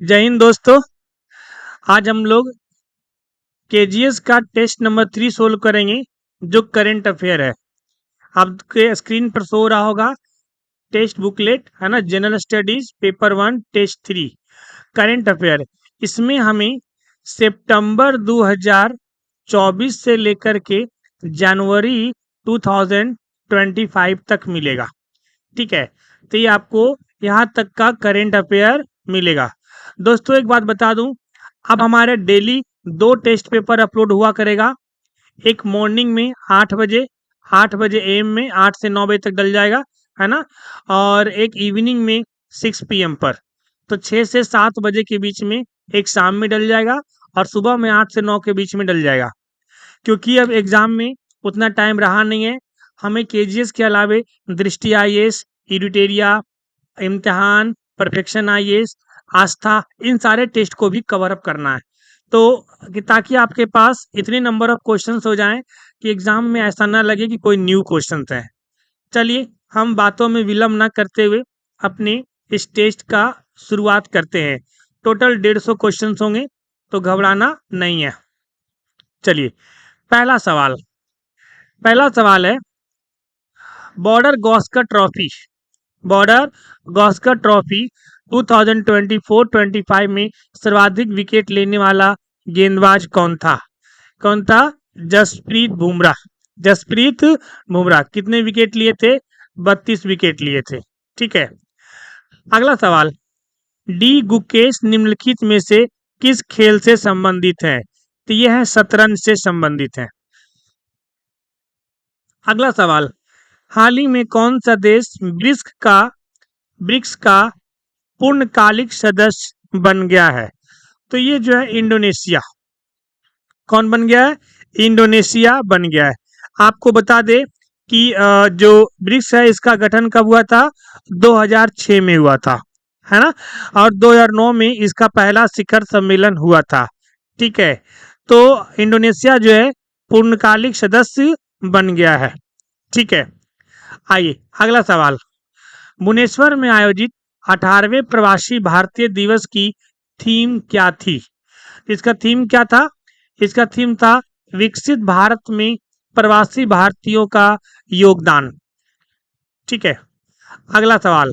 जय हिंद दोस्तों। आज हम लोग केजीएस का टेस्ट नंबर 3 सोल्व करेंगे जो करंट अफेयर है। आपके स्क्रीन पर शो हो रहा होगा टेस्ट बुकलेट है ना, general studies paper 1 test 3 current affair. इसमें हमें सितंबर 2024 से लेकर के जनवरी 2025 तक मिलेगा। ठीक है, तो ये आपको यहाँ तक का करंट अफेयर मिलेगा। दोस्तों एक बात बता दूं, अब हमारे डेली 2 टेस्ट पेपर अपलोड हुआ करेगा। एक मॉर्निंग में 8 बजे, 8 बजे एम में 8 से 9 बजे तक डल जाएगा, है ना। और एक इवनिंग में 6 पीएम पर, तो 6 से 7 बजे के बीच में एक शाम में डल जाएगा और सुबह में 8 से 9 के बीच में डल जाएगा। क्योंकि अब एग्जाम में उतना टाइम रहा नहीं है, हमें केजीएस के अलावे दृष्टि आईएएस, एडिटेरिया, इम्तिहान, परफेक्शन आईएएस, आस्था, इन सारे टेस्ट को भी कवर अप करना है। तो ताकि आपके पास इतने नंबर ऑफ क्वेश्चंस हो जाएं कि एग्जाम में ऐसा ना लगे कि कोई न्यू क्वेश्चंस है। चलिए हम बातों में विलंब ना करते हुए अपने इस टेस्ट का शुरुआत करते हैं। टोटल 150 क्वेश्चंस होंगे, तो घबराना नहीं है। चलिए पहला सवाल है, border Gavaskar trophy, border Gavaskar trophy 2024-25 में सर्वाधिक विकेट लेने वाला गेंदबाज कौन था? कौन था? जसप्रीत बुमराह। जसप्रीत बुमराह कितने विकेट लिए थे? 32 विकेट लिए थे। ठीक है, अगला सवाल, डी गुकेश निम्नलिखित में से किस खेल से संबंधित है? तो यह है शतरंज से संबंधित है। अगला सवाल, हाल ही में कौन सा देश ब्रिक्स का पूर्णकालिक सदस्य बन गया है? तो ये जो है इंडोनेशिया। कौन बन गया है? इंडोनेशिया बन गया है। आपको बता दे कि जो ब्रिक्स है इसका गठन कब हुआ था? 2006 में हुआ था, है ना। और 2009 में इसका पहला शिखर सम्मेलन हुआ था। ठीक है, तो इंडोनेशिया जो है पूर्णकालिक सदस्य बन गया है। ठीक है, आइए अगला सवाल, भुवनेश्वर में आयोजित 18वें प्रवासी भारतीय दिवस की थीम क्या थी? इसका थीम क्या था? इसका थीम था विकसित भारत में प्रवासी भारतीयों का योगदान। ठीक है, अगला सवाल,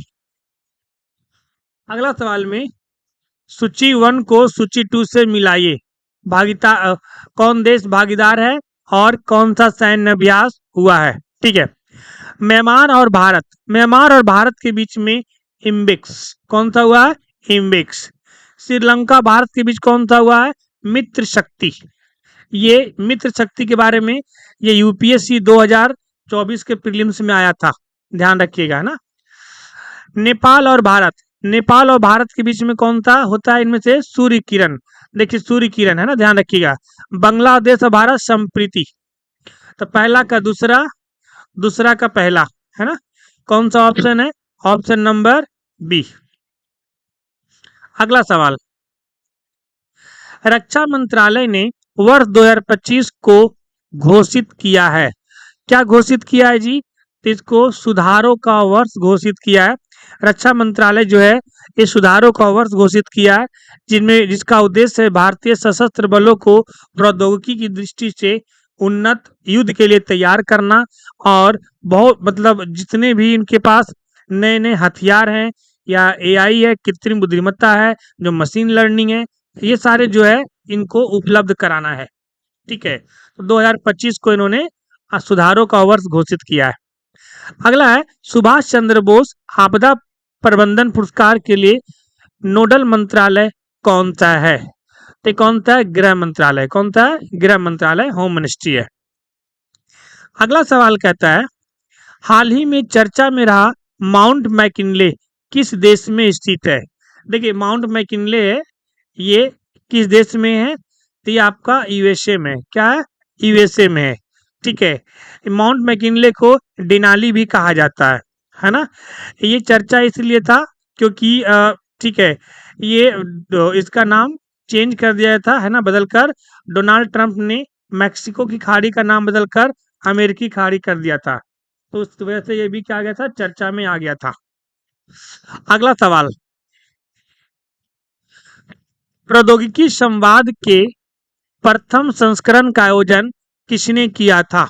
अगला सवाल में सूची 1 को सूची 2 से मिलाइए। कौन देश भागीदार है और कौन सा सैन्य अभ्यास हुआ है? ठीक है, म्यांमार और भारत के बीच में इम्बिक्स कौन सा हुआ है? इम्बिक्स। श्रीलंका भारत के बीच कौन सा हुआ है? मित्र शक्ति। ये मित्र शक्ति के बारे में ये यूपीएससी 2024 के प्रीलिम्स में आया था, ध्यान रखिएगा, है ना। नेपाल और भारत के बीच में कौन सा होता है? इनमें से सूर्य किरण। देखिए सूर्य किरण है ना, ध्यान रखिएगा। बांग्लादेश और भारत संप्रीति। तो पहला का दूसरा, दूसरा का पहला, है ना। कौन सा ऑप्शन है? Option number B. अगला सवाल, रक्षा मंत्रालय ने वर्ष 2025 को घोषित किया है। क्या घोषित किया है जी? तो इसको सुधारों का वर्ष घोषित किया है। रक्षा मंत्रालय जो है ये सुधारों का वर्ष घोषित किया है, जिसका उद्देश्य है भारतीय सशस्त्र बलों को प्रौद्योगिकी की दृष्टि से उन्नत युद्ध के लिए तैयार करना, और बहुत मतलब जितने भी इनके पास नए नए हथियार हैं या एआई है, कृत्रिम बुद्धिमत्ता है, जो मशीन लर्निंग है, ये सारे जो है इनको उपलब्ध कराना है। ठीक है, तो 2025 को इन्होंने सुधारों का वर्ष घोषित किया है। अगला है, सुभाष चंद्र बोस आपदा प्रबंधन पुरस्कार के लिए नोडल मंत्रालय कौन सा है? तो कौन सा है? गृह मंत्रालय। कौन सा है? गृह मंत्रालय, होम मिनिस्ट्री है। अगला सवाल कहता है, हाल ही में चर्चा में रहा माउंट मैकिनले किस देश में स्थित है? देखिए माउंट मैकिनले है, ये किस देश में है? तो ये आपका यूएसए में। क्या है? यूएसए में है। ठीक है, माउंट मैकिनले को डिनाली भी कहा जाता है ना। ये चर्चा इसलिए था क्योंकि ठीक है, ये इसका नाम चेंज कर दिया था, है ना, बदलकर डोनाल्ड ट्रंप ने मैक्सिको की खाड़ी का नाम बदलकर अमेरिकी खाड़ी कर दिया था, तो उस वजह से ये भी क्या आ गया था? चर्चा में आ गया था। अगला सवाल, प्रौद्योगिकी संवाद के प्रथम संस्करण का आयोजन किसने किया था?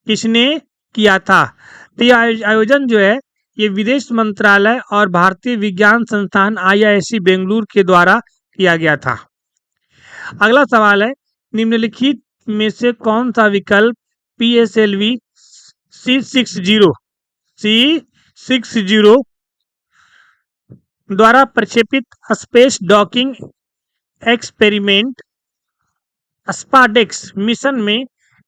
किसने किया था? तो ये आयोजन जो है ये विदेश मंत्रालय और भारतीय विज्ञान संस्थान IISc बेंगलुरु के द्वारा किया गया था। अगला सवाल है, निम्नलिखित में से कौन सा विकल्प PSLV C60 द्वारा प्रक्षेपित space docking experiment SpaDeX mission में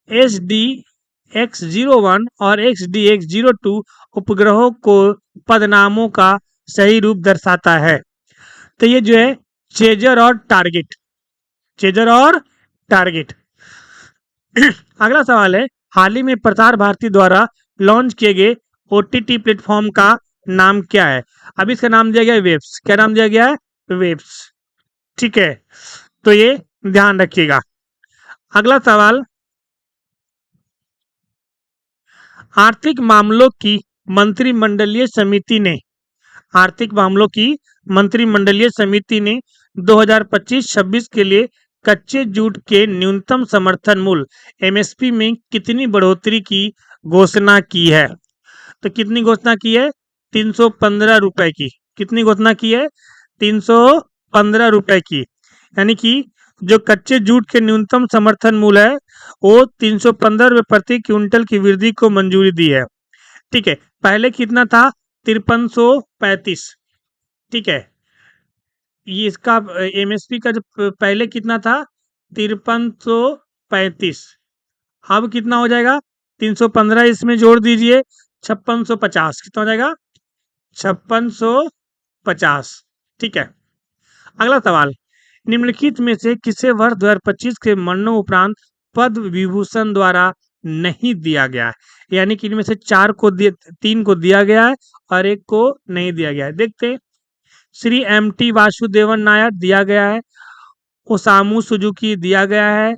SDX-01 और SDX-02 उपग्रहों को पदनामों का सही रूप दर्शाता है? तो ये जो है चेजर और टारगेट, चेजर और टारगेट। अगला सवाल है, हाल ही में प्रसार भारती द्वारा लॉन्च किए गए OTT प्लेटफॉर्म का नाम क्या है? अब इसका नाम दिया गया है वेब्स। क्या नाम दिया गया है? वेब्स। ठीक है, तो ये ध्यान रखिएगा। अगला सवाल, आर्थिक मामलों की मंत्रिमंडलीय समिति ने आर्थिक मामलों की मंत्रिमंडलीय समिति ने 2025-26 के लिए कच्चे जूट के न्यूनतम समर्थन मूल्य MSP में कितनी बढ़ोतरी की घोषणा की है? तो कितनी घोषणा की है? 315 रुपए की। कितनी घोषणा की है? 315 रुपए की। यानी कि जो कच्चे जूट के न्यूनतम समर्थन मूल्य है वो 315 रुपए प्रति क्विंटल की वृद्धि को मंजूरी दी है। ठीक है, पहले कितना था? 5335। ठीक है, ये इसका MSP का जो पहले कितना था? 5335। अब कितना हो जाएगा? 315 इसमें जोड़ दीजिए, 5650। कितना हो जाएगा? 5650। ठीक है, अगला सवाल, निम्नलिखित में से किसे वर्ष 2025 के मरणोपरांत पद्म विभूषण द्वारा नहीं दिया गया है? यानी कि इनमें से 3 को दिया गया है और 1 को नहीं दिया गया है। देखते हैं, श्री MT वासुदेवन नायर दिया गया है, ओसामू सुजुकी दिया गया है,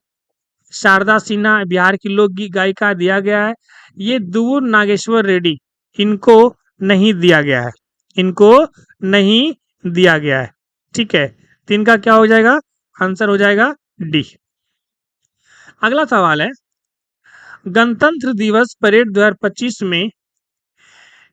शारदा सिन्हा बिहार की लोक गायिका दिया गया है, ये दूर नागेश्वर रेड्डी, इनको नहीं दिया गया है, इनको नहीं दिया गया है। ठीक है, तो इनका क्या हो जाएगा? आंसर हो जाएगा डी। अगला सवाल है, गणतंत्र दिवस परेड 2025 में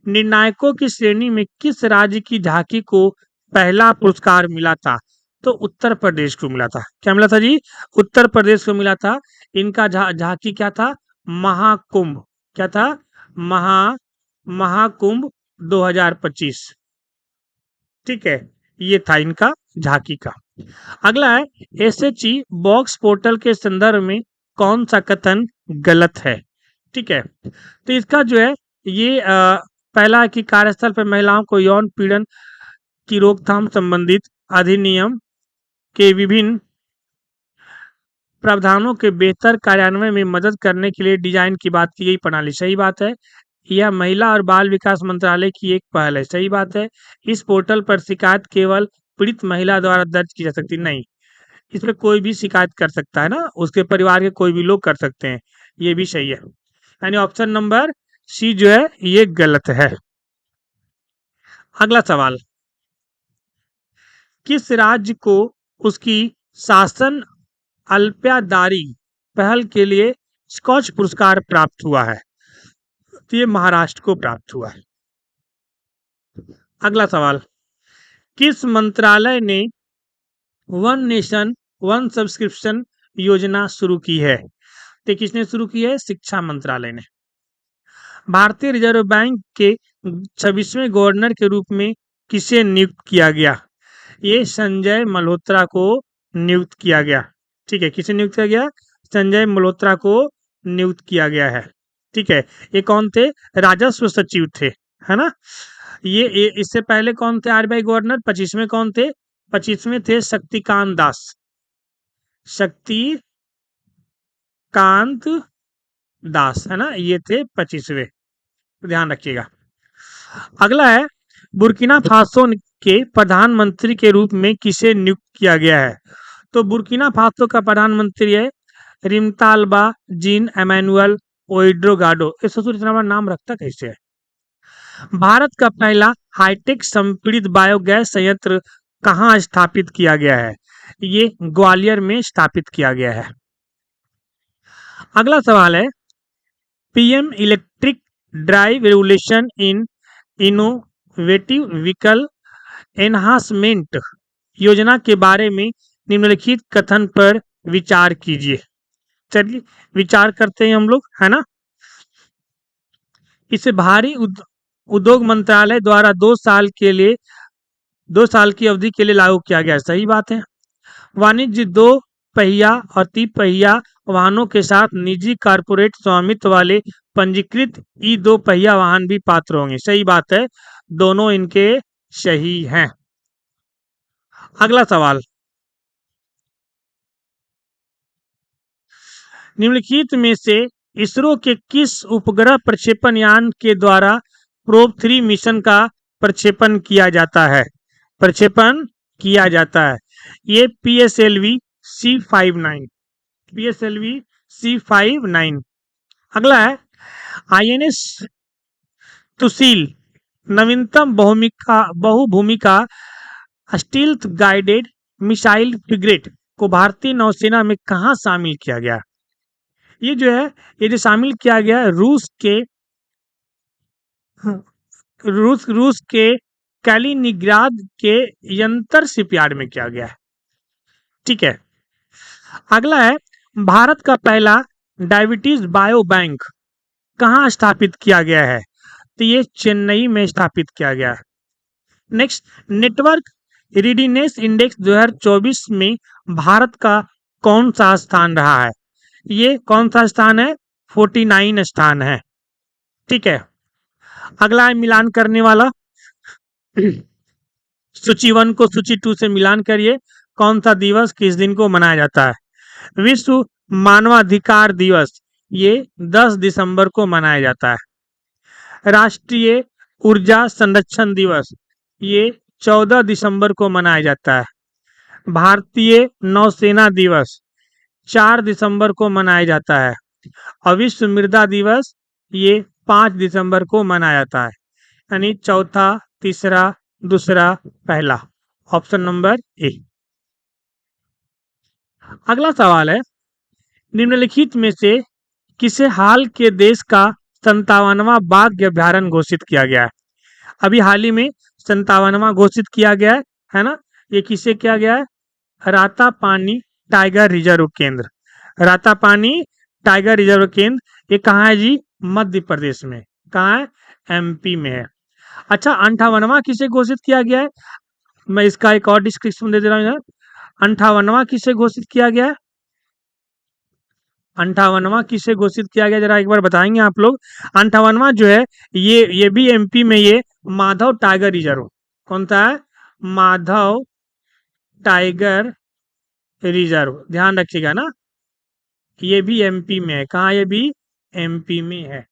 निर्णायकों की श्रेणी में किस राज्य की झांकी को पहला पुरस्कार मिला था? तो उत्तर प्रदेश को मिला था। क्या मिला था जी? उत्तर प्रदेश को मिला था। इनका झांकी क्या था? महाकुंभ। क्या था? महाकुंभ 2025। ठीक है, ये था इनका झांकी का। अगला है, SHE बॉक्स पोर्टल के संदर्भ में कौन सा कथन गलत है? ठीक है, तो इसका जो है ये पहला है कि कार्यस्थल पर महिलाओं को यौन पीड़न की रोकथाम संबंधित अधिनियम के विभिन्न प्रावधानों के बेहतर कार्यान्वयन में मदद करने के लिए डिजाइन की बात की गई प्रणाली। सही बात है। यह महिला और बाल विकास मंत्रालय की एक पहल है। सही बात है। इस पोर्टल पर शिकायत केवल पीड़ित महिला द्वारा दर्ज की जा सकती नहीं, इसमें कोई भी शिकायत कर सकता है ना, उसके परिवार के कोई भी लोग कर सकते हैं। ये भी सही है, यानी ऑप्शन नंबर सी जो है ये गलत है। अगला सवाल, किस राज्य को उसकी शासन अल्पादारी पहल के लिए स्कॉच पुरस्कार प्राप्त हुआ है? तो ये महाराष्ट्र को प्राप्त हुआ है। अगला सवाल, किस मंत्रालय ने वन नेशन वन सब्सक्रिप्शन योजना शुरू की है? तो किसने शुरू की है? शिक्षा मंत्रालय ने। भारतीय रिजर्व बैंक के 26वें गवर्नर के रूप में किसे नियुक्त किया गया? ये संजय मल्होत्रा को नियुक्त किया गया। ठीक है, किसे नियुक्त किया गया? संजय मल्होत्रा को नियुक्त किया गया है। ठीक है, ये कौन थे? राजस्व सचिव थे, है ना। ये इससे पहले कौन थे RBI गवर्नर? 25वें कौन थे? 25वें थे शक्तिकांत दास। शक्तिकांत दास, है ना, ये थे 25वें। ध्यान रखिएगा। अगला है, बुर्किना फासो के प्रधानमंत्री के रूप में किसे नियुक्त किया गया है? तो बुर्किना फासो का प्रधानमंत्री है रिमतालबा जीन एमैनुअल ओइड्रोगाडो। ये ससुर इतना बड़ा नाम रखता कैसे है? भारत का पहला हाईटेक संपीड़ित बायोगैस संयंत्र कहाँ स्थापित किया गया है? ये ग्वालियर में स्थापित किया गया है। अगला सवाल है, PM electric drive revolution in innovative vehicle enhancement योजना के बारे में निम्नलिखित कथन पर विचार कीजिए। चलिए विचार करते हैं हम लोग, है ना। इसे भारी उद्योग मंत्रालय द्वारा 2 साल की अवधि के लिए लागू किया गया है। सही बात है। वाणिज्य 2 पहिया और 3 पहिया वाहनों के साथ निजी कारपोरेट स्वामित्व वाले पंजीकृत ई 2 पहिया वाहन भी पात्र होंगे। सही बात है, दोनों इनके सही हैं। अगला सवाल, निम्नलिखित में से इसरो के किस उपग्रह प्रक्षेपण यान के द्वारा प्रोब 3 मिशन का प्रक्षेपण किया जाता है? प्रक्षेपण किया जाता है। ये PSLV C59, PSLV C59। अगला है, INS सुशील नवीनतम बहुभूमिका स्टील्थ गाइडेड मिसाइल फ्रिगेट को भारतीय नौसेना में कहाँ शामिल किया गया? ये जो है, ये जो शामिल किया गया है रूस के कैलिनिग्राद के यंतर शिपयार्ड में किया गया है। ठीक है। अगला है, भारत का पहला डायबिटीज बायो बैंक कहाँ स्थापित किया गया है? तो ये चेन्नई में स्थापित किया गया है। नेक्स्ट, नेटवर्क रेडीनेस इंडेक्स 2024 में भारत का कौन सा स्थान रहा है? ये कौन सा स्थान है? 49 स्थान है। ठीक है। अगला है मिलान करने वाला। सूची 1 को सूची 2 से मिलान करिए। कौन सा दिवस किस दिन को मनाया जाता है? विश्व मानवाधिकार दिवस ये 10 दिसंबर को मनाया जाता है। राष्ट्रीय ऊर्जा संरक्षण दिवस ये 14 दिसंबर को मनाया जाता है। भारतीय नौसेना दिवस 4 दिसंबर को मनाया जाता है। और विश्व मृदा दिवस ये 5 दिसंबर को मनाया जाता है। यानी चौथा, तीसरा, दूसरा, पहला, ऑप्शन नंबर ए। अगला सवाल है, निम्नलिखित में से किसे हाल के देश का 57वां बाघ अभ्यारण्य घोषित किया गया है? अभी हाल ही में 57वां घोषित किया गया है ना। ये किसे किया गया है? रातापानी टाइगर रिजर्व केंद्र। रातापानी टाइगर रिजर्व केंद्र ये कहाँ है जी? मध्य प्रदेश में। कहाँ है? MP में है। अच्छा, 58वां किसे घोषित किया गया है? मैं इसका एक और डिस्क्रिप्शन दे दे रहा हूँ। 58वां किसे घोषित किया गया है? 58वां किसे घोषित किया गया, जरा एक बार बताएंगे आप लोग। 58वां जो है ये भी MP में, ये माधव टाइगर रिजर्व। कौन सा है? माधव टाइगर रिजर्व, ध्यान रखिएगा ना। ये भी MP में है। कहाँ? ये भी MP में है,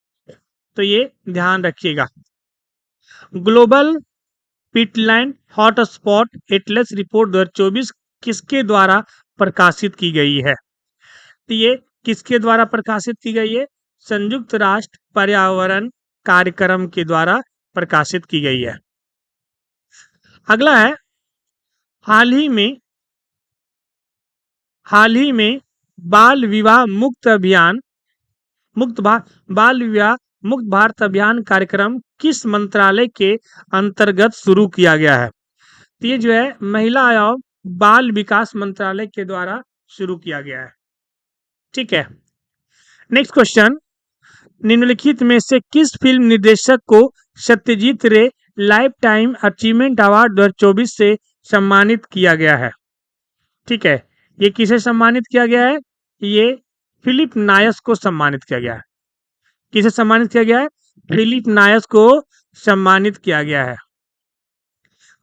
तो ये ध्यान रखिएगा। ग्लोबल पिटलैंड हॉटस्पॉट एटलस रिपोर्ट 2024 किसके द्वारा प्रकाशित की गई है? तो ये किसके द्वारा प्रकाशित की गई है? संयुक्त राष्ट्र पर्यावरण कार्यक्रम के द्वारा प्रकाशित की गई है। अगला है, हाल ही में बाल विवाह मुक्त भारत अभियान कार्यक्रम किस मंत्रालय के अंतर्गत शुरू किया गया है? तो ये जो है महिला एवं बाल विकास मंत्रालय के द्वारा शुरू किया गया है। ठीक है। नेक्स्ट क्वेश्चन, निम्नलिखित में से किस फिल्म निर्देशक को सत्यजीत रे लाइफ टाइम अचीवमेंट अवार्ड 2024 से सम्मानित किया गया है? ठीक है, ये किसे सम्मानित किया गया है? ये फिलिप नायस को सम्मानित किया गया है। किसे सम्मानित किया गया है? फिलिप नायस को सम्मानित किया गया है।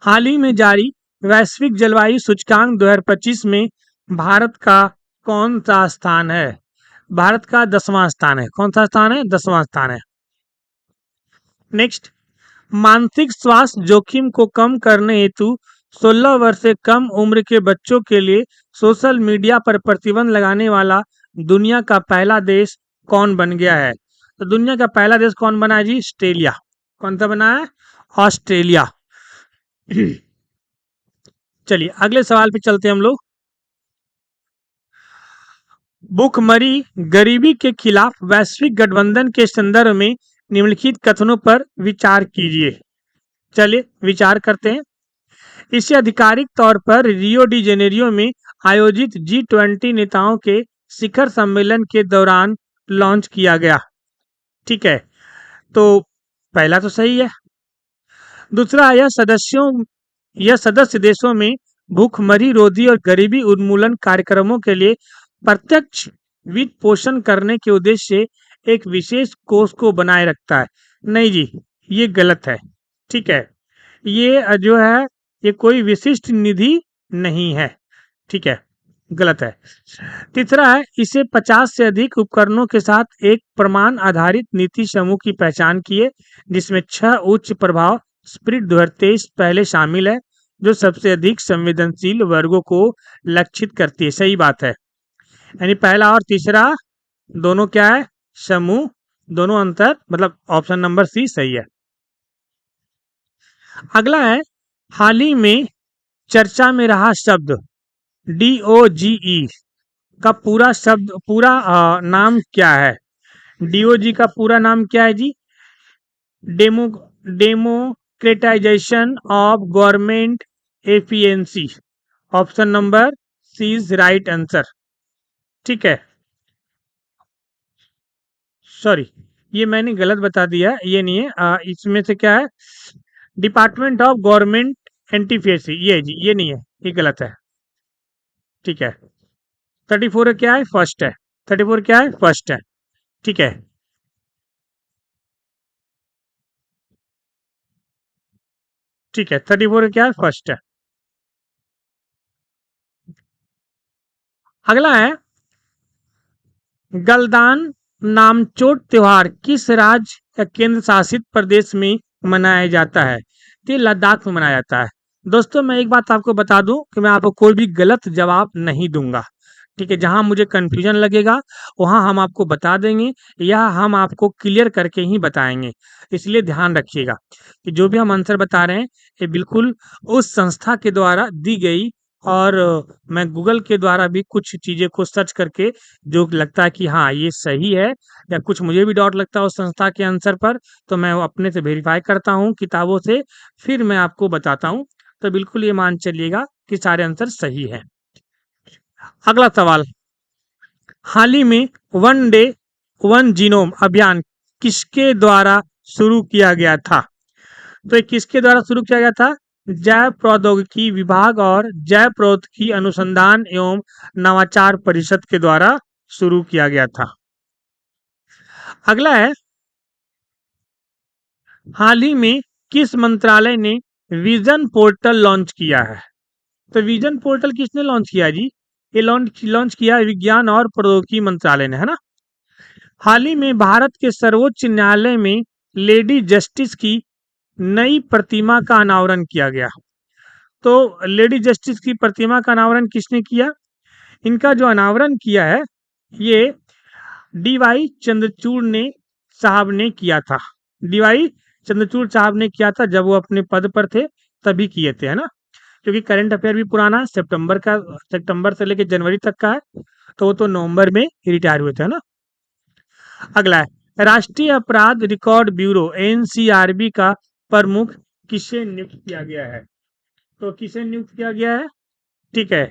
हाल ही में जारी वैश्विक जलवायु सूचकांक 2025 में भारत का कौन सा स्थान है? भारत का 10वां स्थान है। कौन सा स्थान है? 10वां स्थान है। नेक्स्ट, मानसिक स्वास्थ्य जोखिम को कम करने हेतु 16 वर्ष से कम उम्र के बच्चों के लिए सोशल मीडिया पर प्रतिबंध लगाने वाला दुनिया का पहला देश कौन बन गया है? तो दुनिया का पहला देश कौन बना है जी? ऑस्ट्रेलिया। कौन सा बना है? ऑस्ट्रेलिया। चलिए अगले सवाल पे चलते हैं हम लोग। भूखमरी गरीबी के खिलाफ वैश्विक गठबंधन के संदर्भ में निम्नलिखित कथनों पर विचार कीजिए। चलिए विचार करते हैं। इसे आधिकारिक तौर पर रियो डी जेनेरियो में आयोजित G20 नेताओं के शिखर सम्मेलन के दौरान लॉन्च किया गया। ठीक है, तो पहला तो सही है। दूसरा, यह सदस्य देशों में भूखमरी रोधी और गरीबी उन्मूलन कार्यक्रमों के लिए प्रत्यक्ष वित्त पोषण करने के उद्देश्य से एक विशेष कोष को बनाए रखता है। नहीं जी, ये गलत है। ठीक है, ये जो है ये कोई विशिष्ट निधि नहीं है। ठीक है, गलत है। तीसरा है, इसे 50 से अधिक उपकरणों के साथ एक प्रमाण आधारित नीति समूह की पहचान की है, जिसमें 6 उच्च प्रभाव स्प्रिट 2023 पहले शामिल है, जो सबसे अधिक संवेदनशील वर्गों को लक्षित करती है। सही बात है, यानी पहला और तीसरा दोनों क्या है, समूह, दोनों अंतर, मतलब ऑप्शन नंबर सी सही है। अगला है, हाल ही में चर्चा में रहा शब्द DOGE का पूरा नाम क्या है? DOG का पूरा नाम क्या है जी? Democratization of government efficiency. Option number C is right answer. ठीक है, सॉरी, ये मैंने गलत बता दिया, ये नहीं है। इसमें से क्या है, डिपार्टमेंट ऑफ गवर्नमेंट एंटीफेसी, ये जी ये नहीं है, ये गलत है। ठीक है, 34 क्या है, फर्स्ट है। 34 क्या है, फर्स्ट है। ठीक है, ठीक है, 34 क्या है, फर्स्ट है। अगला है, गलदान नामचोट त्योहार किस राज्य या केंद्र शासित प्रदेश में मनाया जाता है? तो ये लद्दाख में मनाया जाता है। दोस्तों, मैं एक बात आपको बता दूं कि मैं आपको कोई भी गलत जवाब नहीं दूंगा। ठीक है, जहां मुझे कंफ्यूजन लगेगा वहां हम आपको बता देंगे, या हम आपको क्लियर करके ही बताएंगे। इसलिए ध्यान रखिएगा कि जो भी हम आंसर बता रहे हैं ये बिल्कुल उस संस्था के द्वारा दी गई, और मैं गूगल के द्वारा भी कुछ चीज़ें को सर्च करके जो लगता है कि हाँ ये सही है, या कुछ मुझे भी डाउट लगता है उस संस्था के आंसर पर, तो मैं वो अपने से वेरीफाई करता हूँ किताबों से, फिर मैं आपको बताता हूँ। तो बिल्कुल ये मान चलिएगा कि सारे आंसर सही हैं। अगला सवाल, हाल ही में वन डे वन जीनोम अभियान किसके द्वारा शुरू किया गया था? तो ये किसके द्वारा शुरू किया गया था? जैव प्रौद्योगिकी विभाग और जैव प्रौद्योगिकी अनुसंधान एवं नवाचार परिषद के द्वारा शुरू किया गया था। अगला है, हाल ही में किस मंत्रालय ने विजन पोर्टल लॉन्च किया है? तो विजन पोर्टल किसने लॉन्च किया जी? ये लॉन्च किया विज्ञान और प्रौद्योगिकी मंत्रालय ने, है ना। हाल ही में भारत के सर्वोच्च न्यायालय में लेडी जस्टिस की नई प्रतिमा का अनावरण किया गया। तो लेडी जस्टिस की प्रतिमा का अनावरण किसने किया? इनका जो अनावरण किया है ये DY चंद्रचूड़ ने साहब ने किया था। DY चंद्रचूड़ साहब ने किया था जब वो अपने पद पर थे, तभी किए थे, है ना। क्योंकि करंट अफेयर भी पुराना है, सितंबर से लेकर जनवरी तक का है, तो वो तो नवंबर में रिटायर हुए थे, है ना। अगला है, राष्ट्रीय अपराध रिकॉर्ड ब्यूरो NCRB का प्रमुख किसे नियुक्त किया गया है? तो किसे नियुक्त किया गया है? ठीक है,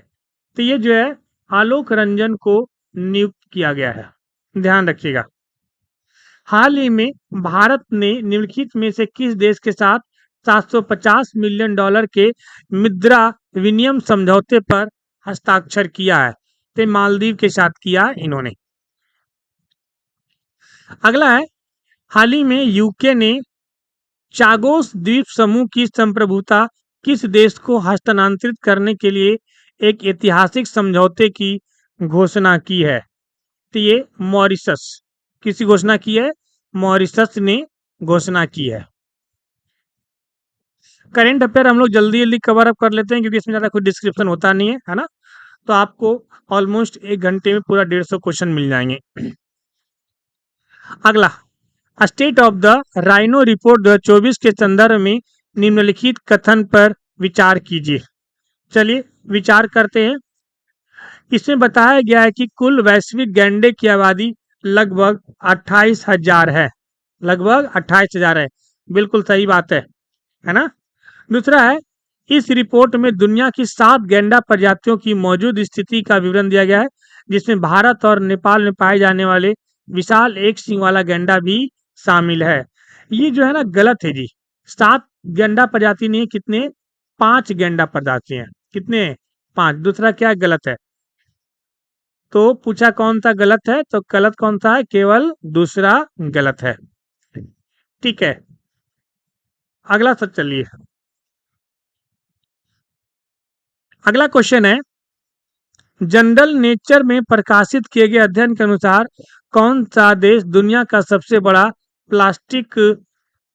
तो ये जो है आलोक रंजन को नियुक्त किया गया है, ध्यान रखिएगा। हाल ही में भारत ने निम्नलिखित में से किस देश के साथ 750 मिलियन डॉलर के मुद्रा विनिमय समझौते पर हस्ताक्षर किया है? तो मालदीव के साथ किया इन्होंने। अगला है, हाल ही में यूके ने चागोस द्वीप समूह की संप्रभुता किस देश को हस्तांतरित करने के लिए एक ऐतिहासिक समझौते की घोषणा की है? तो ये मॉरिशस, किसी घोषणा की है? मॉरिशस ने घोषणा की है। करंट अफेयर हम लोग जल्दी जल्दी कवर अप कर लेते हैं क्योंकि इसमें ज़्यादा कोई डिस्क्रिप्शन होता नहीं है ना। तो आपको ऑलमोस्ट 1 घंटे में पूरा 150 क्वेश्चन मिल जाएंगे। अगला, state of the rhino report 2024 के संदर्भ में निम्नलिखित कथन पर विचार कीजिए। चलिए विचार करते हैं। इसमें बताया गया है कि कुल वैश्विक गैंडे की आबादी लगभग 28,000 है। लगभग 28,000 है। बिल्कुल सही बात है ना। दूसरा है, इस रिपोर्ट में दुनिया की 7 गैंडा प्रजातियों की मौजूद स्थिति का विवरण दिया गया है, जिसमें भारत और नेपाल में पाए जाने वाले विशाल एक सींग वाला गैंडा भी शामिल है। ये जो है ना गलत है जी। 7 गैंडा प्रजाति नहीं है, कितने? 5 गैंडा प्रजाति हैं। कितने? 5। दूसरा क्या गलत है? तो पूछा कौन सा गलत है, तो गलत कौन सा है? केवल दूसरा गलत है। ठीक है, अगला सच चलिए। अगला क्वेश्चन है, जनरल नेचर में प्रकाशित किए गए अध्ययन के अनुसार कौन सा देश दुनिया का सबसे बड़ा प्लास्टिक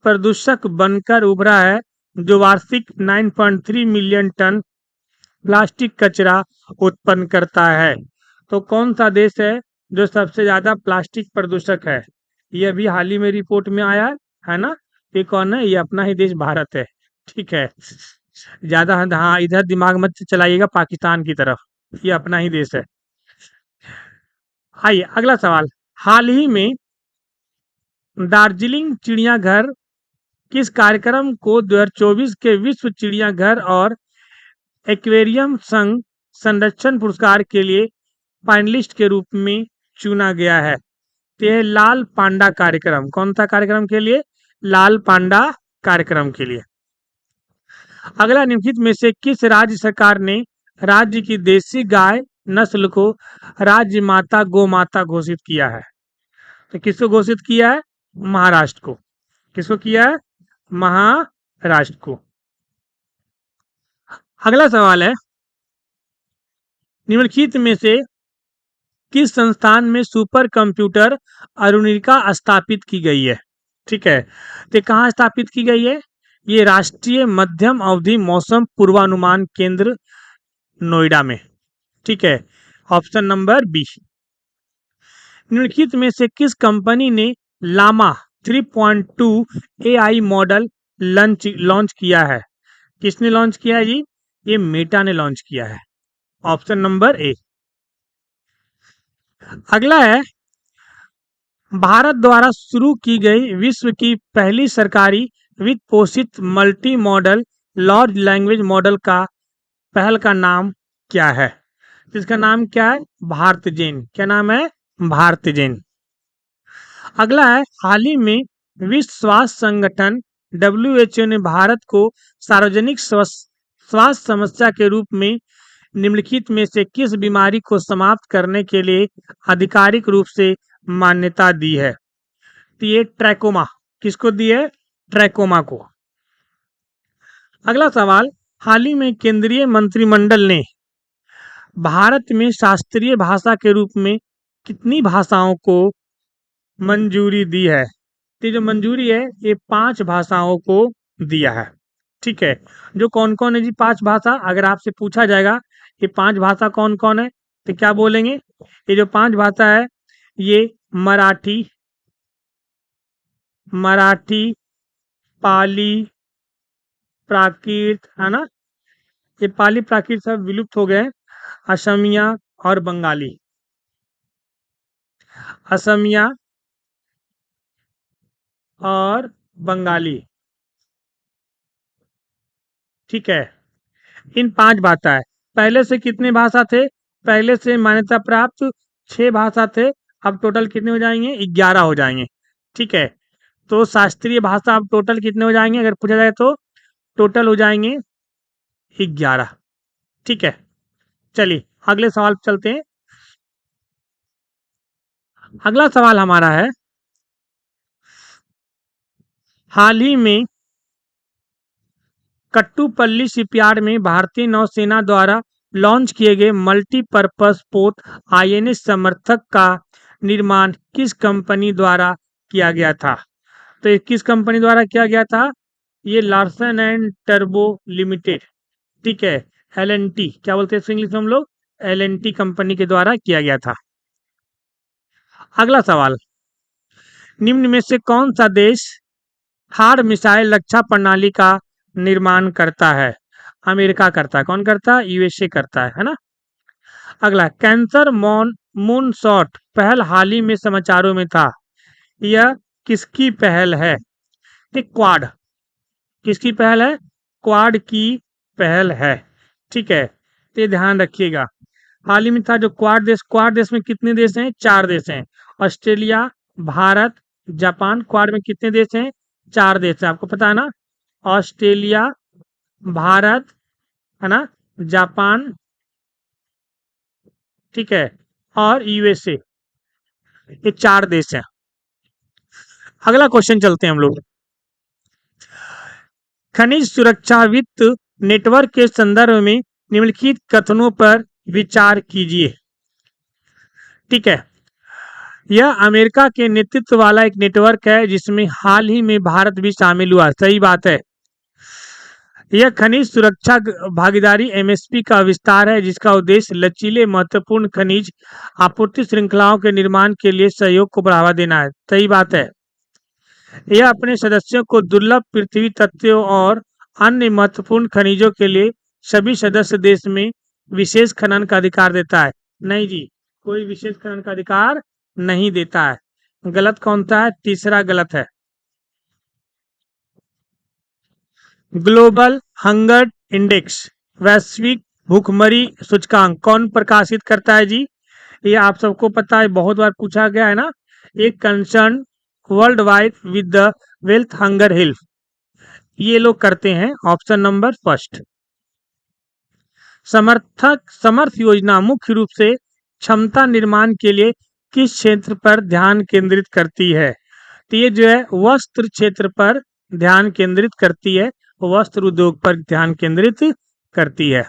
प्रदूषक बनकर उभरा है, जो वार्षिक 9.3 मिलियन टन प्लास्टिक कचरा उत्पन्न करता है? तो कौन सा देश है जो सबसे ज्यादा प्लास्टिक प्रदूषक है? ये अभी हाल ही में रिपोर्ट में आया है ना। ये कौन है? ये अपना ही देश भारत है। ठीक है, ज्यादा हाँ इधर दिमाग मत चलाइएगा पाकिस्तान की तरफ, ये अपना ही देश है। आइए अगला सवाल। हाल ही में दार्जिलिंग चिड़ियाघर किस कार्यक्रम को 2024 के विश्व चिड़ियाघर और एक्वेरियम संघ संरक्षण पुरस्कार के लिए फाइनलिस्ट के रूप में चुना गया है? तो यह लाल पांडा कार्यक्रम, कौन सा कार्यक्रम के लिए? लाल पांडा कार्यक्रम के लिए। अगला, निम्नलिखित में से किस राज्य सरकार ने राज्य की देसी गाय नस्ल को राज्य माता गौ माता घोषित किया है? तो किसको घोषित किया है? महाराष्ट्र को। किसको किया है? महाराष्ट्र को। अगला सवाल है, निम्नलिखित में से किस संस्थान में सुपर कंप्यूटर अरुणिका स्थापित की गई है? ठीक है, तो कहाँ स्थापित की गई है? ये राष्ट्रीय मध्यम अवधि मौसम पूर्वानुमान केंद्र नोएडा में। ठीक है, ऑप्शन नंबर बी। निम्नलिखित में से किस कंपनी ने लामा 3.2 एआई मॉडल लॉन्च किया है? किसने लॉन्च किया है जी? ये मेटा ने लॉन्च किया है। Option number A. अगला है, भारत द्वारा शुरू की गई विश्व की पहली सरकारी वित्त पोषित multi modal large language model का पहल का नाम क्या है? इसका नाम क्या है? भारत जेन। क्या नाम है? भारत जेन। अगला है, हाल ही में विश्व स्वास्थ्य संगठन WHO ने भारत को सार्वजनिक स्वास्थ्य समस्या के रूप में निम्नलिखित में से किस बीमारी को समाप्त करने के लिए आधिकारिक रूप से मान्यता दी है? तो ये ट्रैकोमा। किसको दी है? ट्रैकोमा को। अगला सवाल, हाल ही में केंद्रीय मंत्रिमंडल ने भारत में शास्त्रीय भाषा के रूप में कितनी भाषाओं को मंजूरी दी है? तो जो मंजूरी है ये 5 भाषाओं को दिया है। ठीक है, जो कौन कौन है जी 5 भाषा? अगर आपसे पूछा जाएगा ये 5 भाषा कौन कौन है, तो क्या बोलेंगे? ये जो 5 भाषा है ये मराठी, पाली, प्राकृत, है ना। ये पाली प्राकृत सब विलुप्त हो गए। असमिया और बंगाली। असमिया और बंगाली। ठीक है, इन 5 भाषा है। पहले से कितने भाषा थे? पहले से मान्यता प्राप्त 6 भाषा थे। अब टोटल कितने हो जाएंगे? 11 हो जाएंगे। ठीक है, तो शास्त्रीय भाषा अब टोटल कितने हो जाएंगे अगर पूछा जाए तो? टोटल हो जाएंगे 11। ठीक है, चलिए अगले सवाल पे चलते हैं। अगला सवाल हमारा है, हाल ही में कट्टुपल्ली शिपयार्ड में भारतीय नौसेना द्वारा लॉन्च किए गए मल्टीपर्पज पोत INS समर्थक का निर्माण किस कंपनी द्वारा किया गया था? तो ये किस कंपनी द्वारा किया गया था? ये लार्सन एंड टर्बो लिमिटेड। ठीक है, LNT क्या बोलते हैं इंग्लिश में हम लोग? LNT कंपनी के द्वारा किया गया था। अगला सवाल, निम्न में से कौन सा देश थार मिसाइल रक्षा प्रणाली का निर्माण करता है? अमेरिका करता है। कौन करता है? USA करता है ना। अगला, कैंसर मून शॉट पहल हाल ही में समाचारों में था, यह किसकी पहल है? ठीक, क्वाड, किसकी पहल है? क्वाड की पहल है। ठीक है, तो ये ध्यान रखिएगा। हाल ही में था जो क्वाड देश में कितने देश हैं? 4 देश हैं। Australia, Bharat, Japan. क्वाड में कितने देश हैं? 4 देश हैं, आपको पता है ना? ऑस्ट्रेलिया, भारत, है ना, जापान, ठीक है, और यूएसए, ये 4 देश हैं। अगला क्वेश्चन चलते हैं हम लोग। खनिज सुरक्षा वित्त नेटवर्क के संदर्भ में निम्नलिखित कथनों पर विचार कीजिए। ठीक है, यह अमेरिका के नेतृत्व वाला एक नेटवर्क है जिसमें हाल ही में भारत भी शामिल हुआ। सही बात है। यह खनिज सुरक्षा भागीदारी एमएसपी का विस्तार है जिसका उद्देश्य लचीले महत्वपूर्ण खनिज आपूर्ति श्रृंखलाओं के निर्माण के लिए सहयोग को बढ़ावा देना है। सही बात है। यह अपने सदस्यों को दुर्लभ पृथ्वी तत्वों और अन्य महत्वपूर्ण खनिजों के लिए सभी सदस्य देश में विशेष खनन का अधिकार देता है। नहीं जी, कोई विशेष खनन का अधिकार नहीं देता है। गलत कौन सा है? तीसरा गलत है। ग्लोबल हंगर इंडेक्स, वैश्विक भूखमरी सूचकांक कौन प्रकाशित करता है जी? ये आप सबको पता है, बहुत बार पूछा गया है ना। एक concern world wide with the wealth hunger health, ये लोग करते हैं। Option number first. समर्थ योजना मुख्य रूप से क्षमता निर्माण के लिए किस क्षेत्र पर ध्यान केंद्रित करती है? तो ये जो है वस्त्र क्षेत्र पर ध्यान केंद्रित करती है, वस्त्र उद्योग पर ध्यान केंद्रित करती है।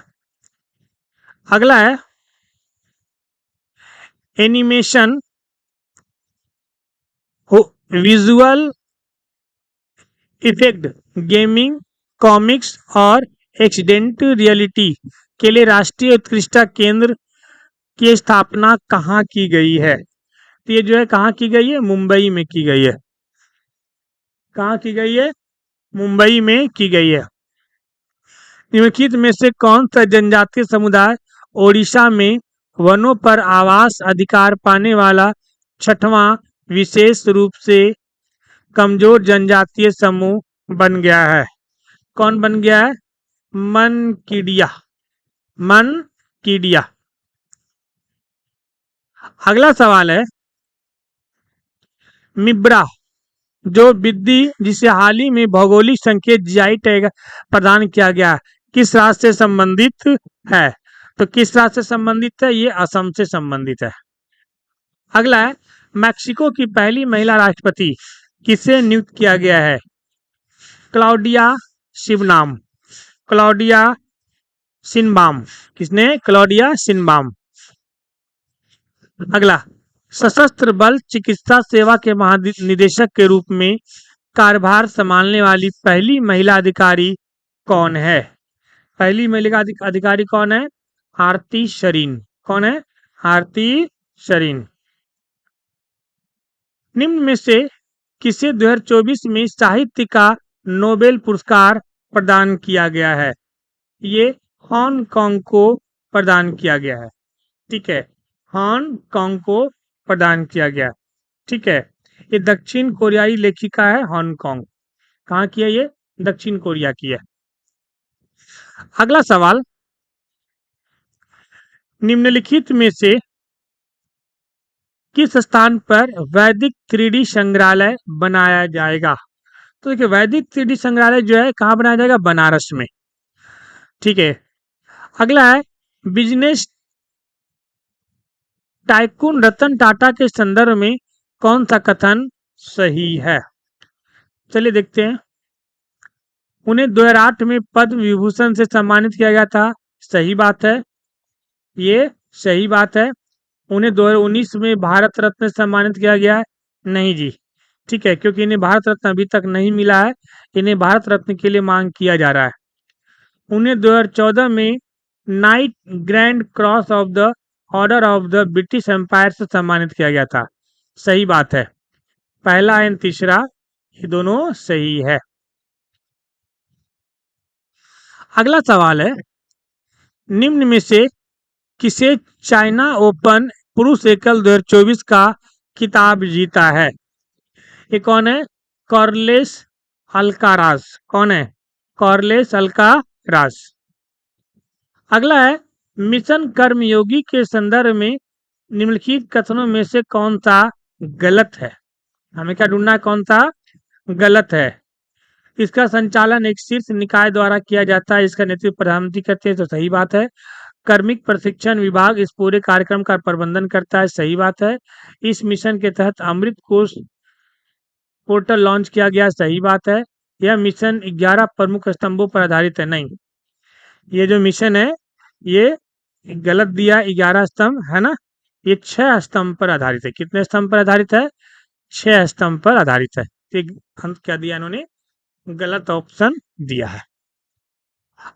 अगला है animation, visual effect, gaming, comics और एक्सीडेंट रियलिटी के लिए राष्ट्रीय उत्कृष्टता केंद्र की स्थापना कहाँ की गई है? तो ये जो है कहाँ की गई है? मुंबई में की गई है। कहाँ की गई है? मुंबई में की गई है। निम्नलिखित में से कौन सा जनजातीय समुदाय ओडिशा में वनों पर आवास अधिकार पाने वाला छठवां विशेष रूप से कमजोर जनजातीय समूह बन गया है? कौन बन गया है? मनकीडिया, मनकीडिया। अगला सवाल है मिब्रा, जो विधि जिसे हाल ही में भौगोलिक संकेत जीआई टैग प्रदान किया गया, किस राज्य से संबंधित है? तो किस राज्य से संबंधित है? ये असम से संबंधित है। अगला है मैक्सिको की पहली महिला राष्ट्रपति किसे नियुक्त किया गया है? Claudia शिवनाम, Claudia सिनबाम। किसने? क्लाउडिया सिनबाम। अगला, सशस्त्र बल चिकित्सा सेवा के महानिदेशक के रूप में कार्यभार संभालने वाली पहली महिला अधिकारी कौन है? पहली महिला अधिकारी कौन है? आरती शरीन। कौन है? आरती शरीन। निम्न में से किसे 2024 में साहित्य का नोबेल पुरस्कार प्रदान किया गया है? ये हांगकांग को प्रदान किया गया है। ठीक है, हांगकांग को प्रदान किया गया। ठीक है, ये दक्षिण कोरियाई लेखिका है हांगकांग। कहाँ की है ये? दक्षिण कोरिया की है। अगला सवाल, निम्नलिखित में से किस स्थान पर वैदिक 3D संग्रहालय बनाया जाएगा? तो देखिए वैदिक 3D संग्रहालय जो है कहाँ बनाया जाएगा? बनारस में। ठीक है, अगला है बिजनेस टाइकून रतन टाटा के संदर्भ में कौन सा कथन सही है? चलिए देखते हैं। उन्हें 2008 में पद्म विभूषण से सम्मानित किया गया था। सही बात है, ये सही बात है। उन्हें 2019 में भारत रत्न से सम्मानित किया गया है। नहीं जी, ठीक है, क्योंकि इन्हें भारत रत्न अभी तक नहीं मिला है, इन्हें भारत रत्न के लिए मांग किया जा रहा है। उन्हें 2014 में Knight Grand Cross of the Order of the British Empire से सम्मानित किया गया था। सही बात है, पहला एंड तीसरा ये दोनों सही है। अगला सवाल है, निम्न में से किसे चाइना ओपन पुरुष एकल 2024 का खिताब जीता है? ये कौन है? Carlos Alcaraz. कौन है? Carlos Alcaraz. अगला है, मिशन कर्मयोगी के संदर्भ में निम्नलिखित कथनों में से कौन सा गलत है? हमें क्या ढूंढना है, कौन सा गलत है? इसका संचालन एक शीर्ष निकाय द्वारा किया जाता है, इसका नेतृत्व प्रधानमंत्री करते हैं, तो सही बात है। कार्मिक प्रशिक्षण विभाग इस पूरे कार्यक्रम का प्रबंधन करता है, सही बात है। इस मिशन के तहत अमृत कोष पोर्टल लॉन्च किया गया, सही बात है। यह मिशन 11 प्रमुख स्तंभों पर आधारित है, नहीं, ये जो मिशन है ये गलत दिया, 11 स्तंभ है ना, ये 6 स्तंभ पर आधारित है। कितने स्तंभ पर आधारित है? 6 स्तंभ पर आधारित है। तो क्या दिया इन्होंने? गलत ऑप्शन दिया है।